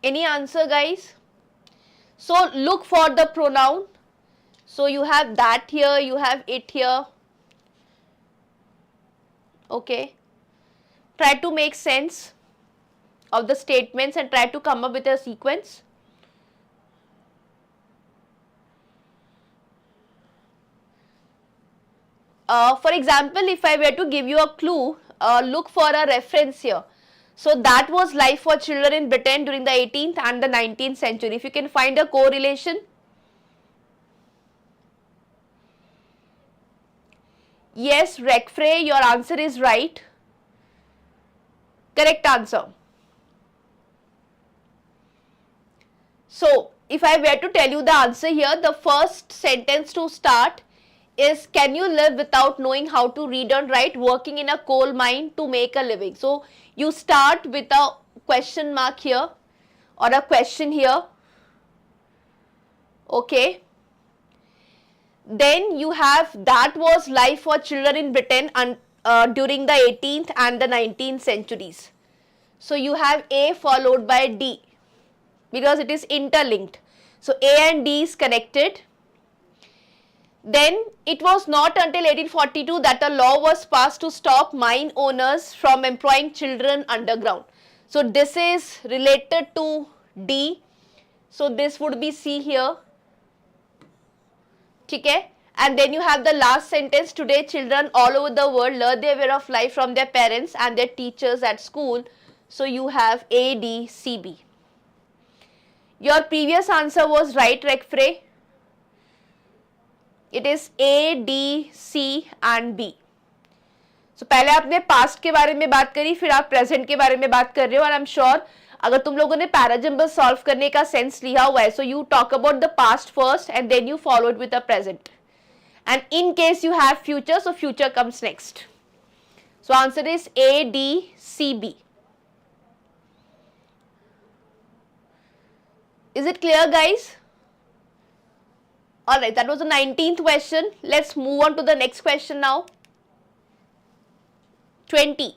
Any answer, guys? So look for the pronoun. So you have that here, you have it here. Okay. Try to make sense of the statements and try to come up with a sequence. For example, if I were to give you a clue, look for a reference here. So that was life for children in Britain during the 18th and the 19th century. If you can find a correlation. Yes, Rekfrey, your answer is right. Correct answer. So, if I were to tell you the answer here, the first sentence to start is, can you live without knowing how to read and write, working in a coal mine to make a living? So, you start with a question mark here or a question here. Okay. Then you have, that was life for children in Britain during the 18th and the 19th centuries. So, you have A followed by D because it is interlinked. So, A and D is connected. Then it was not until 1842 that a law was passed to stop mine owners from employing children underground. So, this is related to D. So, this would be C here. Okay? And then you have the last sentence, today children all over the world learn their way of life from their parents and their teachers at school. So, you have A, D, C, B. Your previous answer was right, Rekfrey. It is A, D, C and B. So, पहले आपने past के बारे में बात करी, फिर आप present के बारे में बात कर रहे हो, और I'm sure अगर तुम लोगों ने Parajumbles solve करने का sense लिया हुआ है, so you talk about the past first and then you follow it with the present. And in case you have future, so future comes next. So, answer is A, D, C, B. Is it clear, guys? Alright, that was the 19th question. Let's move on to the next question now. 20.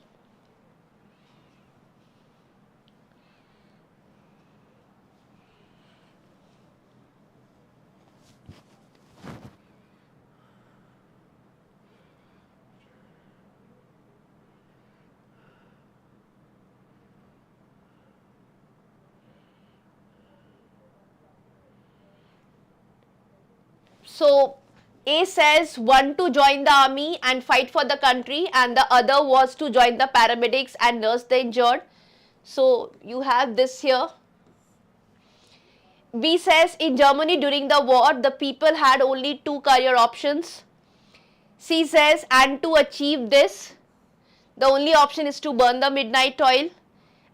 So, A says one to join the army and fight for the country, and the other was to join the paramedics and nurse the injured. So, you have this here. B says in Germany during the war, the people had only two career options. C says, and to achieve this, the only option is to burn the midnight oil.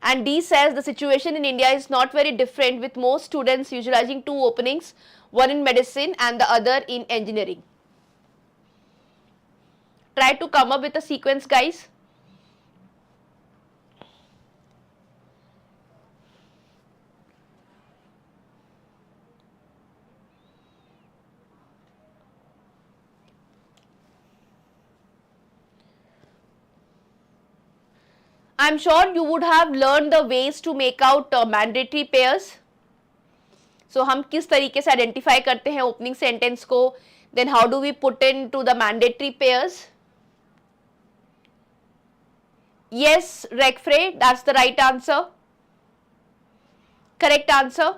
And D says the situation in India is not very different, with most students utilizing two openings, one in medicine and the other in engineering. Try to come up with a sequence, guys. I am sure you would have learned the ways to make out mandatory pairs. So, हम किस तरीके से identify करते हैं opening sentence को, then how do we put into the mandatory pairs? Yes, Rekfrey, that's the right answer. Correct answer.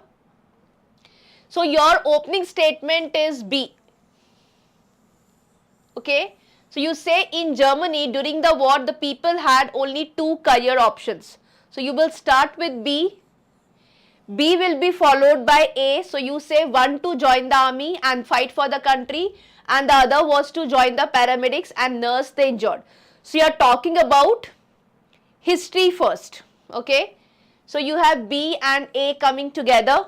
So, your opening statement is B. Okay. So, you say in Germany during the war the people had only two career options. So, you will start with B. B will be followed by A. So, you say one to join the army and fight for the country, and the other was to join the paramedics and nurse the injured. So, you are talking about history first. Okay. So, you have B and A coming together.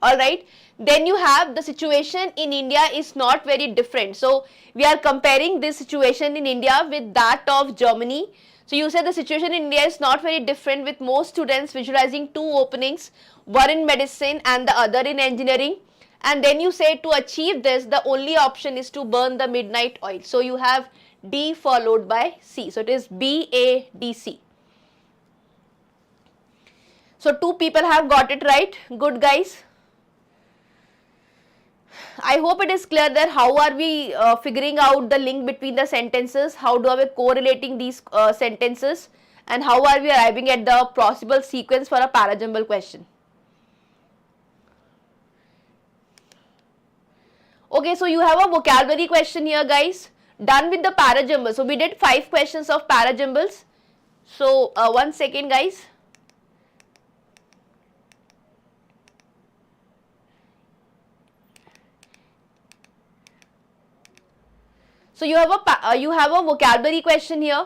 Alright. Then you have the situation in India is not very different. So, we are comparing this situation in India with that of Germany. So, you say the situation in India is not very different, with most students visualizing two openings, one in medicine and the other in engineering. And then you say to achieve this, the only option is to burn the midnight oil. So, you have D followed by C. So, it is B, A, D, C. So 2 people have got it right. Good, guys. I hope it is clear that how are we figuring out the link between the sentences, how do we correlating these sentences, and how are we arriving at the possible sequence for a parajumble question. Okay, so you have a vocabulary question here, guys. Done with the parajumbles. So we did 5 questions of parajumbles. So 1 second, guys. So you have a vocabulary question here.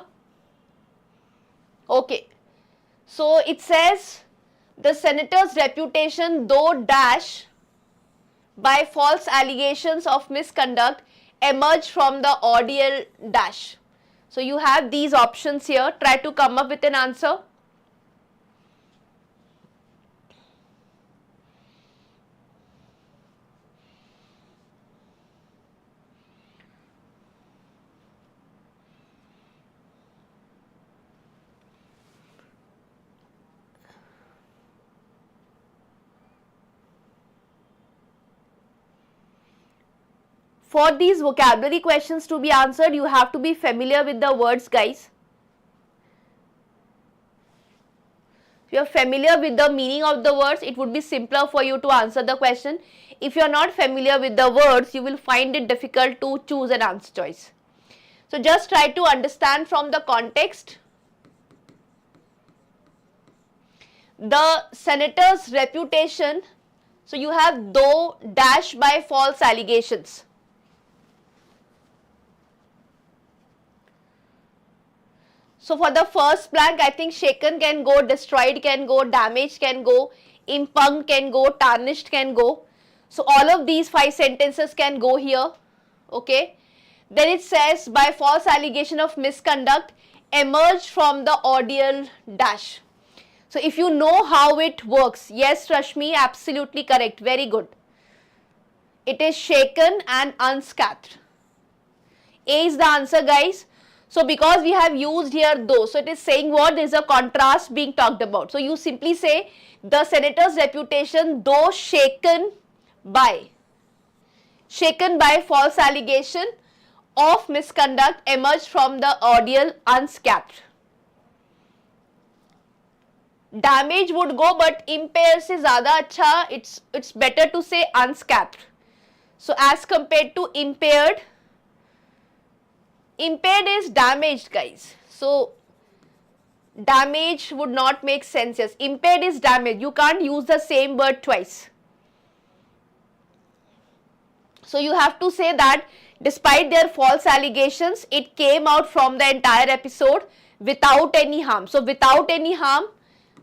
Okay. So it says the senator's reputation, though dash by false allegations of misconduct, emerged from the ordeal dash. So you have these options here. Try to come up with an answer. For these vocabulary questions to be answered, you have to be familiar with the words, guys. If you are familiar with the meaning of the words, it would be simpler for you to answer the question. If you are not familiar with the words, you will find it difficult to choose an answer choice. So just try to understand from the context. The senator's reputation, so you have though dash by false allegations. So for the first blank, I think shaken can go, destroyed can go, damaged can go, impugned can go, tarnished can go. So all of these 5 sentences can go here. Okay. Then it says by false allegation of misconduct emerged from the ordeal dash. So if you know how it works, yes Rashmi, absolutely correct, very good. It is shaken and unscathed. A is the answer, guys. So because we have used here though, so it is saying what? There is a contrast being talked about. So you simply say the senator's reputation, though shaken by false allegation of misconduct, emerged from the ordeal unscathed. Damage would go, but impaired se zyada acha, it's better to say unscathed. So as compared to impaired is damaged, guys. So damage would not make sense. Yes, impaired is damaged. You can't use the same word twice. So you have to say that despite their false allegations, it came out from the entire episode without any harm. So without any harm,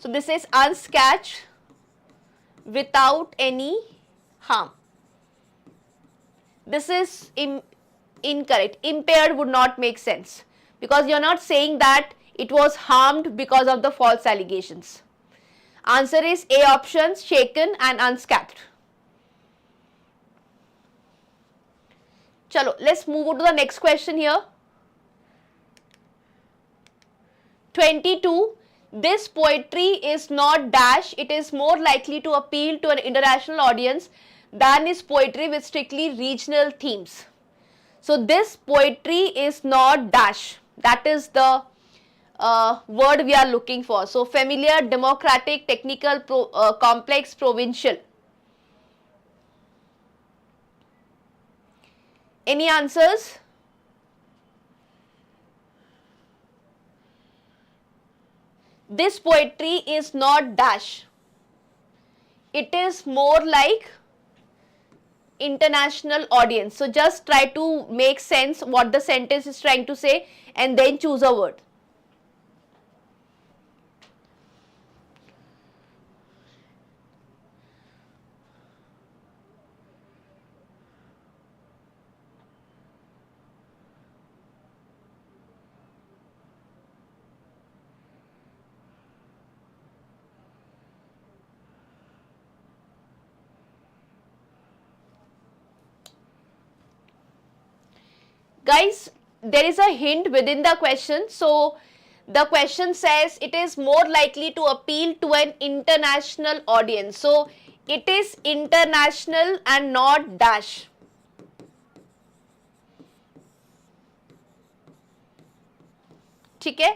so this is unscathed without any harm. This is incorrect. Impaired would not make sense because you're not saying that it was harmed because of the false allegations. Answer is A option, shaken and unscathed. Chalo, let's move on to the next question here. 22. This poetry is not dash, it is more likely to appeal to an international audience than is poetry with strictly regional themes. So this poetry is not dash, that is the word we are looking for. So familiar, democratic, technical, complex, provincial. Any answers? This poetry is not dash, it is more like international audience. So just try to make sense what the sentence is trying to say and then choose a word. Guys, there is a hint within the question. So The question says it is more likely to appeal to an international audience. So it is international and not dash. ठीक है?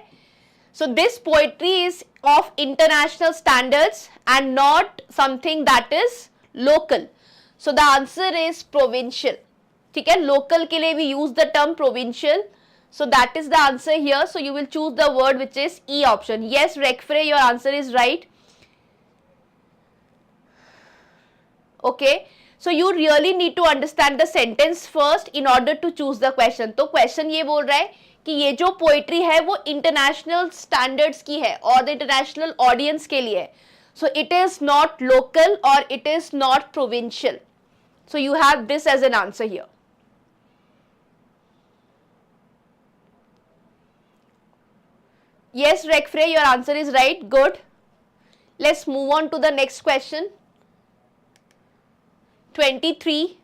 So this poetry is of international standards and not something that is local. So the answer is provincial. ठीक है? Local के लिए we use the term provincial. So that is the answer here. So you will choose the word which is E option. Yes, Rekfrey, your answer is right. Okay. So you really need to understand the sentence first in order to choose the question. तो question ये बोल रहा है कि ये जो poetry है वो इंटरनेशनल स्टैंडर्ड्स की है और द इंटरनेशनल ऑडियंस के लिए है. So it is not local और it is not provincial. So you have this as an answer here. Yes, Rekfrey, your answer is right. Good. Let's move on to the next question. 23.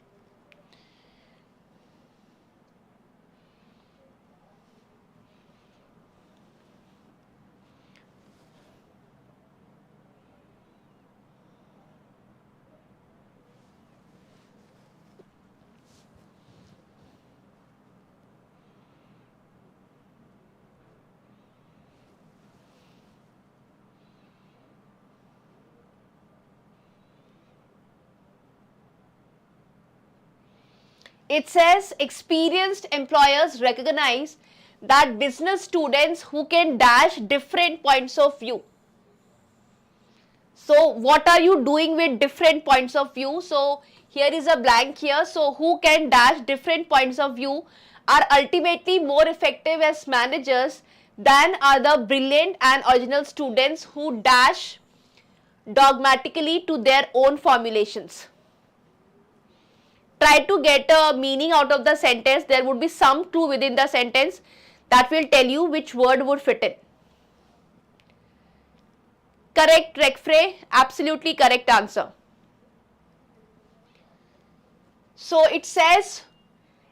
It says experienced employers recognize that business students who can dash different points of view. So what are you doing with different points of view? So here is a blank here. So who can dash different points of view are ultimately more effective as managers than are the brilliant and original students who dash dogmatically to their own formulations. Try to get a meaning out of the sentence. There would be some clue within the sentence that will tell you which word would fit in. Correct, Rekfrey. Absolutely correct answer. So it says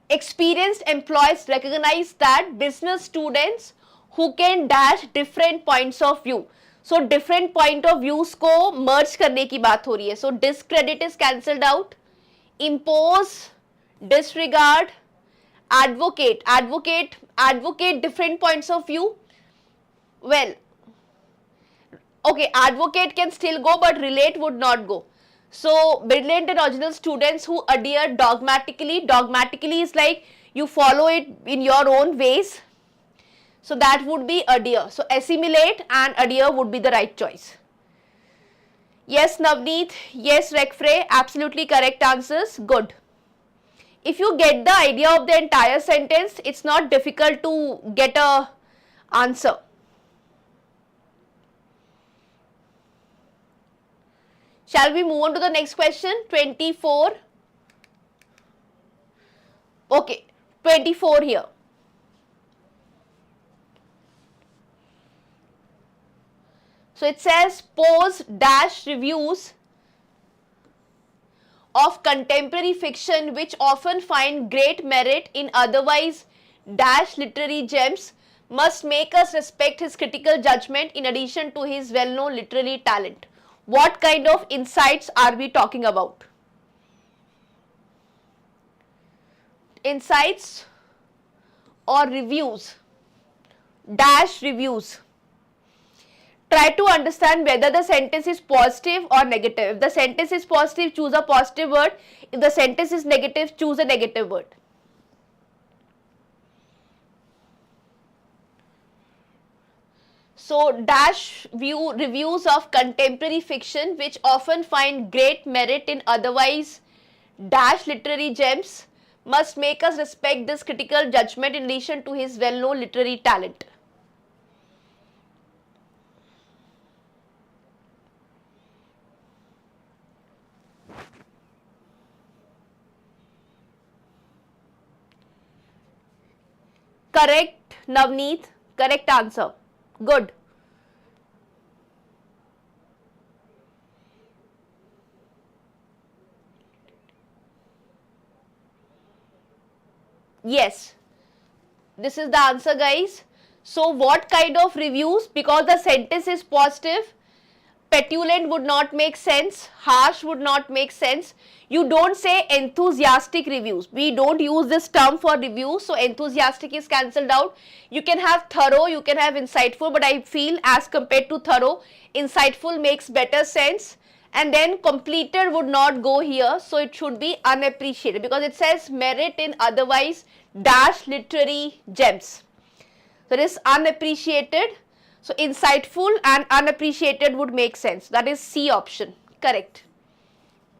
experienced employees recognize that business students who can dash different points of view. So different point of views को merge करने की बात हो रही है. So discredit is cancelled out. Impose, disregard, advocate different points of view. Well, okay, advocate can still go but relate would not go. So brilliant and original students who adhere dogmatically is like you follow it in your own ways. So that would be adhere. So assimilate and adhere would be the right choice. Yes, Navneet. Yes, Rekfrey. Absolutely correct answers. Good. If you get the idea of the entire sentence, it's not difficult to get a answer. Shall we move on to the next question? 24. Okay, 24 here. So it says pose dash reviews of contemporary fiction which often find great merit in otherwise dash literary gems must make us respect his critical judgment in addition to his well-known literary talent. What kind of insights are we talking about? Insights or reviews? Dash reviews. Try to understand whether the sentence is positive or negative. If the sentence is positive, choose a positive word. If the sentence is negative, choose a negative word. So dash view reviews of contemporary fiction which often find great merit in otherwise dash literary gems must make us respect this critical judgment in addition to his well-known literary talent. Correct, Navneet. Correct answer. Good. Yes. This is the answer, guys. So what kind of reviews? Because the sentence is positive, petulant would not make sense, harsh would not make sense. You don't say enthusiastic reviews. We don't use this term for reviews, so enthusiastic is cancelled out. You can have thorough, you can have insightful, but I feel as compared to thorough, insightful makes better sense. And then completed would not go here, so it should be unappreciated because it says merit in otherwise dash literary gems. So it is unappreciated. So insightful and unappreciated would make sense. That is C option. Correct.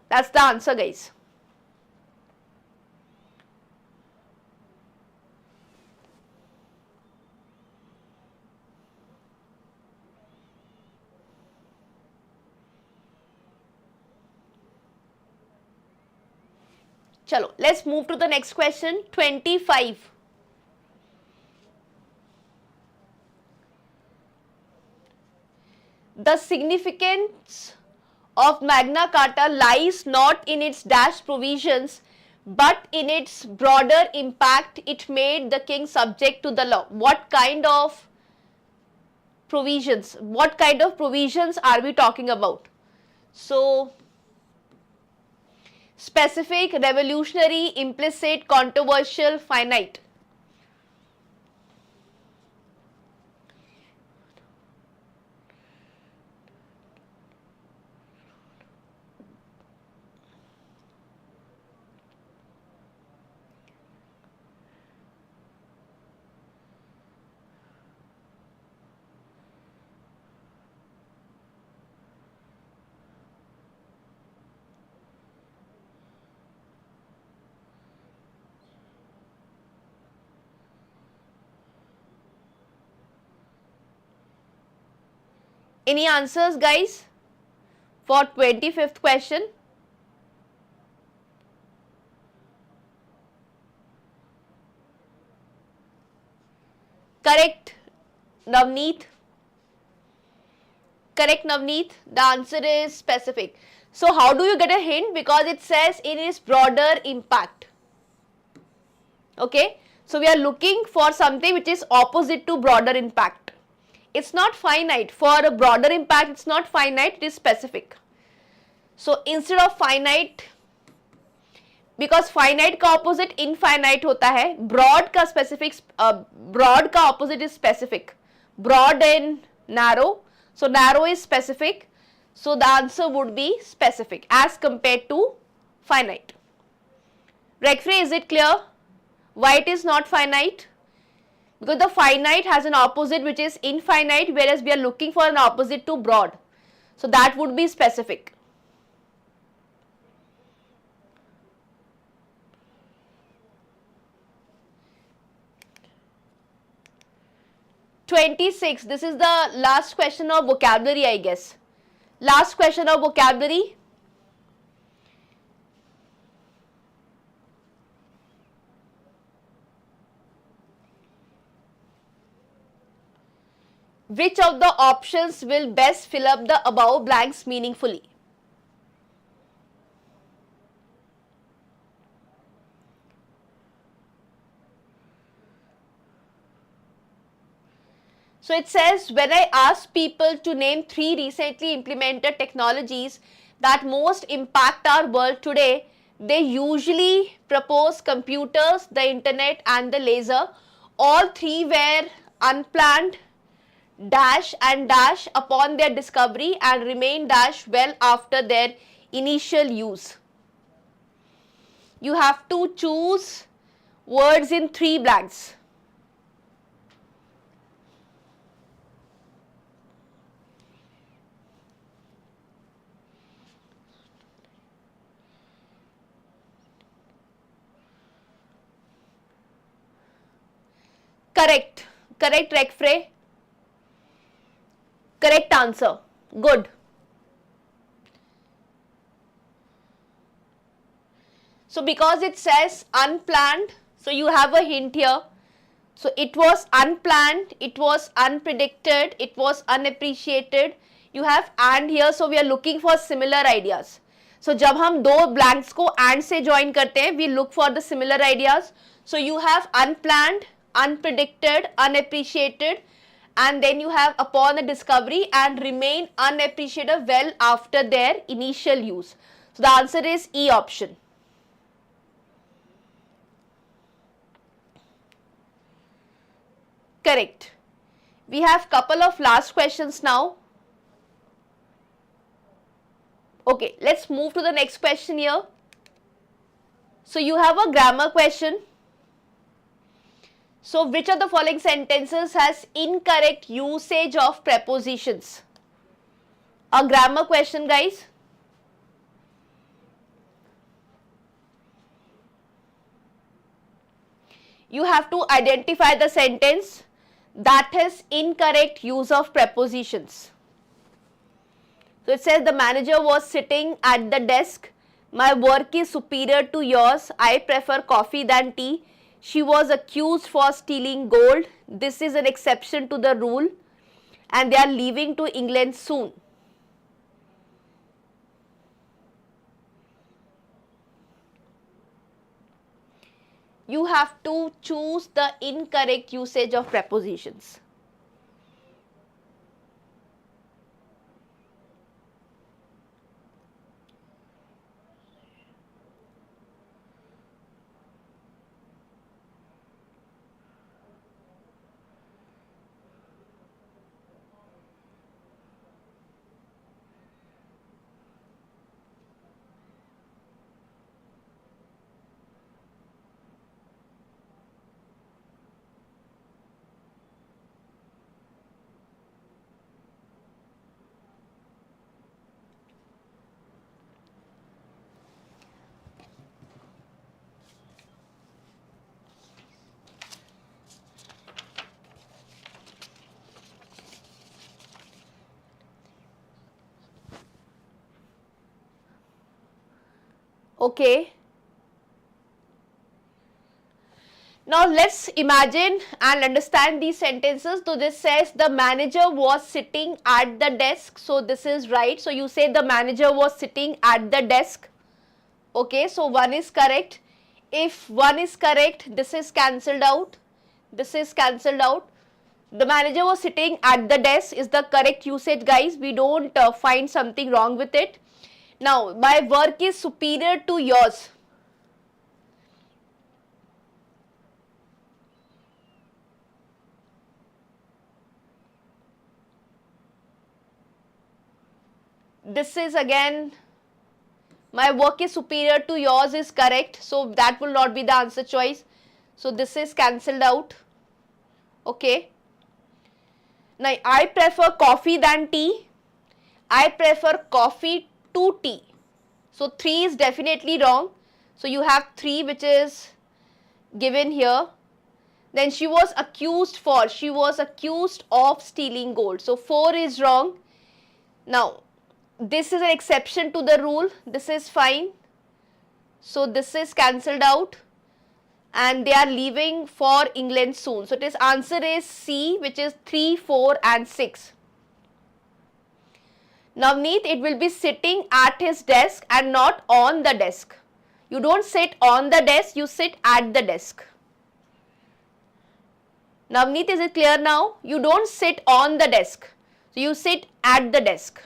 That's the answer, guys. Chalo, let's move to the next question. 25. The significance of Magna Carta lies not in its dash provisions but in its broader impact it made the king subject to the law. What kind of provisions? What kind of provisions are we talking about? So, specific, revolutionary, implicit, controversial, finite. Any answers, guys, for 25th question? Correct, Navneet. Correct, Navneet. The answer is specific. So how do you get a hint? Because it says in its broader impact. Okay. So we are looking for something which is opposite to broader impact. It's not finite. For a broader impact, it's not finite, it is specific. So instead of finite, because finite का opposite infinite होता है, broad का specific, broad का opposite is specific. Broad and narrow. So narrow is specific. So the answer would be specific as compared to finite. Rekfrey, is it clear? Why it is not finite? Because the finite has an opposite which is infinite, whereas we are looking for an opposite to broad. So that would be specific. (26). This is the last question of vocabulary, I guess. Last question of vocabulary. Which of the options will best fill up the above blanks meaningfully? So it says, when I ask people to name 3 recently implemented technologies that most impact our world today, they usually propose computers, the internet and the laser. All 3 were unplanned dash and dash upon their discovery and remain dash well after their initial use. You have to choose words in 3 blanks. Correct. Correct, Rekfrey. Correct answer. Good. So because it says unplanned, so you have a hint here. So it was unplanned, it was unpredicted, it was unappreciated. You have and here, so we are looking for similar ideas. So जब हम दो blanks को and से join करते हैं, we look for the similar ideas. So you have unplanned, unpredicted, unappreciated, and then you have upon the discovery and remain unappreciated well after their initial use. So the answer is E option. Correct. We have couple of last questions now. Okay, let's move to the next question here. So you have a grammar question. So which of the following sentences has incorrect usage of prepositions? A grammar question, guys. You have to identify the sentence that has incorrect use of prepositions. So it says the manager was sitting at the desk. My work is superior to yours. I prefer coffee than tea. She was accused for stealing gold. This is an exception to the rule. And they are leaving to England soon. You have to choose the incorrect usage of prepositions. Okay. Now let's imagine and understand these sentences. So this says the manager was sitting at the desk. So this is right. So you say the manager was sitting at the desk. Okay, so one is correct. If one is correct, this is cancelled out. This is cancelled out. The manager was sitting at the desk is the correct usage, guys. We don't find something wrong with it. Now, my work is superior to yours. This is again, my work is superior to yours is correct. So that will not be the answer choice. So this is cancelled out. Okay. Now, I prefer coffee than tea. I prefer coffee to tea. So 3 is definitely wrong. So you have 3 which is given here. Then she was accused of stealing gold. So 4 is wrong. Now, this is an exception to the rule. This is fine. So this is cancelled out. And they are leaving for England soon. So it is answer is C, which is 3, 4 and 6. Navneet, it will be sitting at his desk and not on the desk. You don't sit on the desk, you sit at the desk. Navneet, is it clear now? You don't sit on the desk. So you sit at the desk.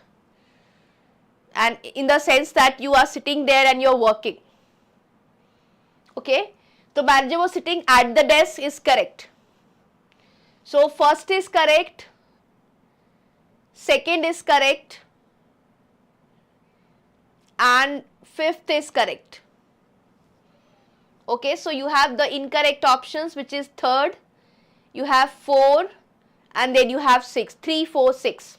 And in the sense that you are sitting there and you are working. Okay. The manager was sitting at the desk is correct. So first is correct. Second is correct. And fifth is correct. Okay, so you have the incorrect options, which is third, you have 4 and then you have 6, 3, 4, 6.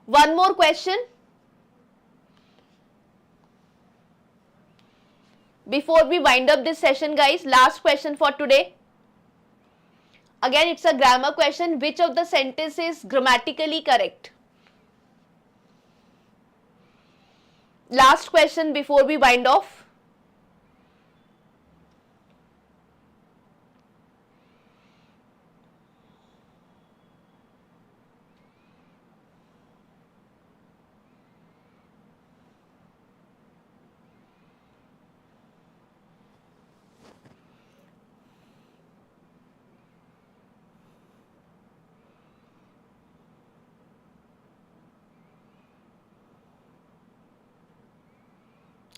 One more question. Before we wind up this session, guys, last question for today. Again, it's a grammar question. Which of the sentences is grammatically correct? Last question before we wind off.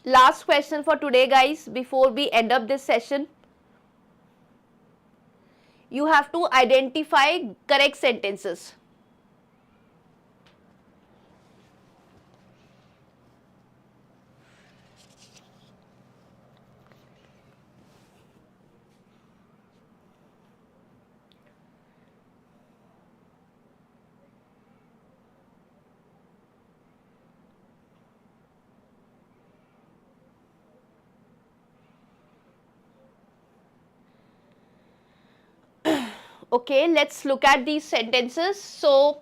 Last question for today, guys, before we end up this session. You have to identify correct sentences. Okay, let's look at these sentences. So,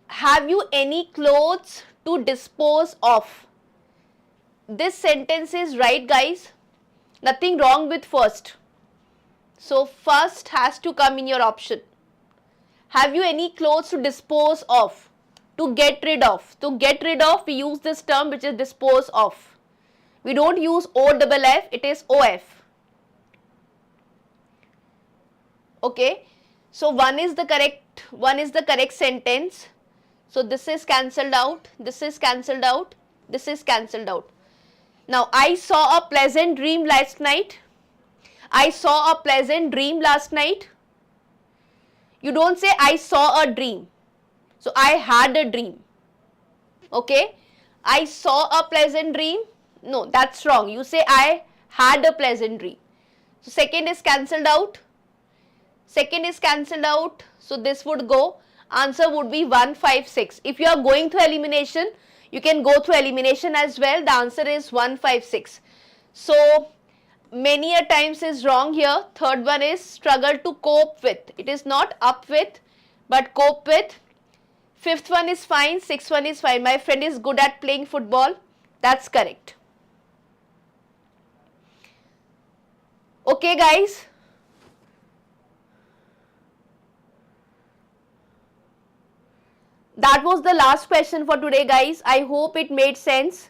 have you any clothes to dispose of? This sentence is right, guys. Nothing wrong with first. So, first has to come in your option. Have you any clothes to dispose of? To get rid of. To get rid of, we use this term which is dispose of. We don't use OFF, it is OF. Okay. So, one is the correct sentence. So, this is cancelled out, this is cancelled out, this is cancelled out. Now, I saw a pleasant dream last night. I saw a pleasant dream last night. You don't say I saw a dream. So, I had a dream. Okay. I saw a pleasant dream. No, that's wrong. You say I had a pleasant dream. So, second is cancelled out. Second is cancelled out. So, this would go. Answer would be 156. If you are going through elimination, you can go through elimination as well. The answer is 156. So, many a times is wrong here. Third one is struggle to cope with. It is not up with, but cope with. Fifth one is fine. Sixth one is fine. My friend is good at playing football. That's correct. Okay, guys. That was the last question for today, guys. I hope it made sense.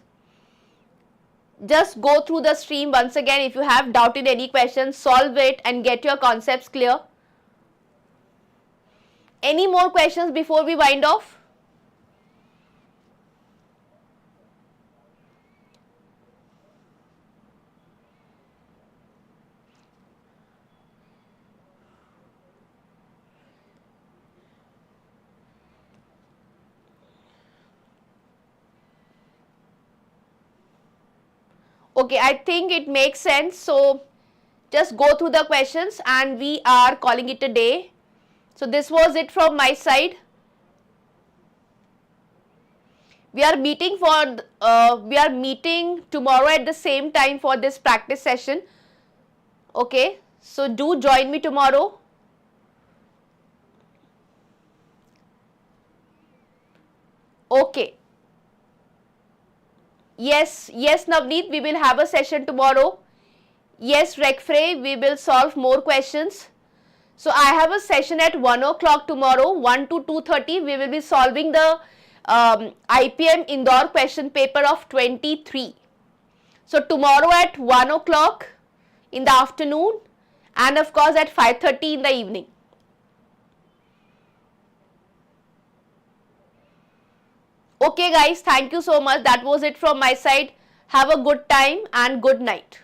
Just go through the stream once again. If you have doubt in any question, solve it and get your concepts clear. Any more questions before we wind off? Okay, I think it makes sense. So, just go through the questions and we are calling it a day. So, this was it from my side. We are meeting tomorrow at the same time for this practice session. Okay, so do join me tomorrow. Okay. Yes, Navneet, we will have a session tomorrow. Yes, Rekfrey, we will solve more questions. So, I have a session at 1 o'clock tomorrow, 1 to 2:30. We will be solving the IPM Indore question paper of 23. So, tomorrow at 1 o'clock in the afternoon and of course at 5:30 in the evening. Okay guys, thank you so much. That was it from my side. Have a good time and good night.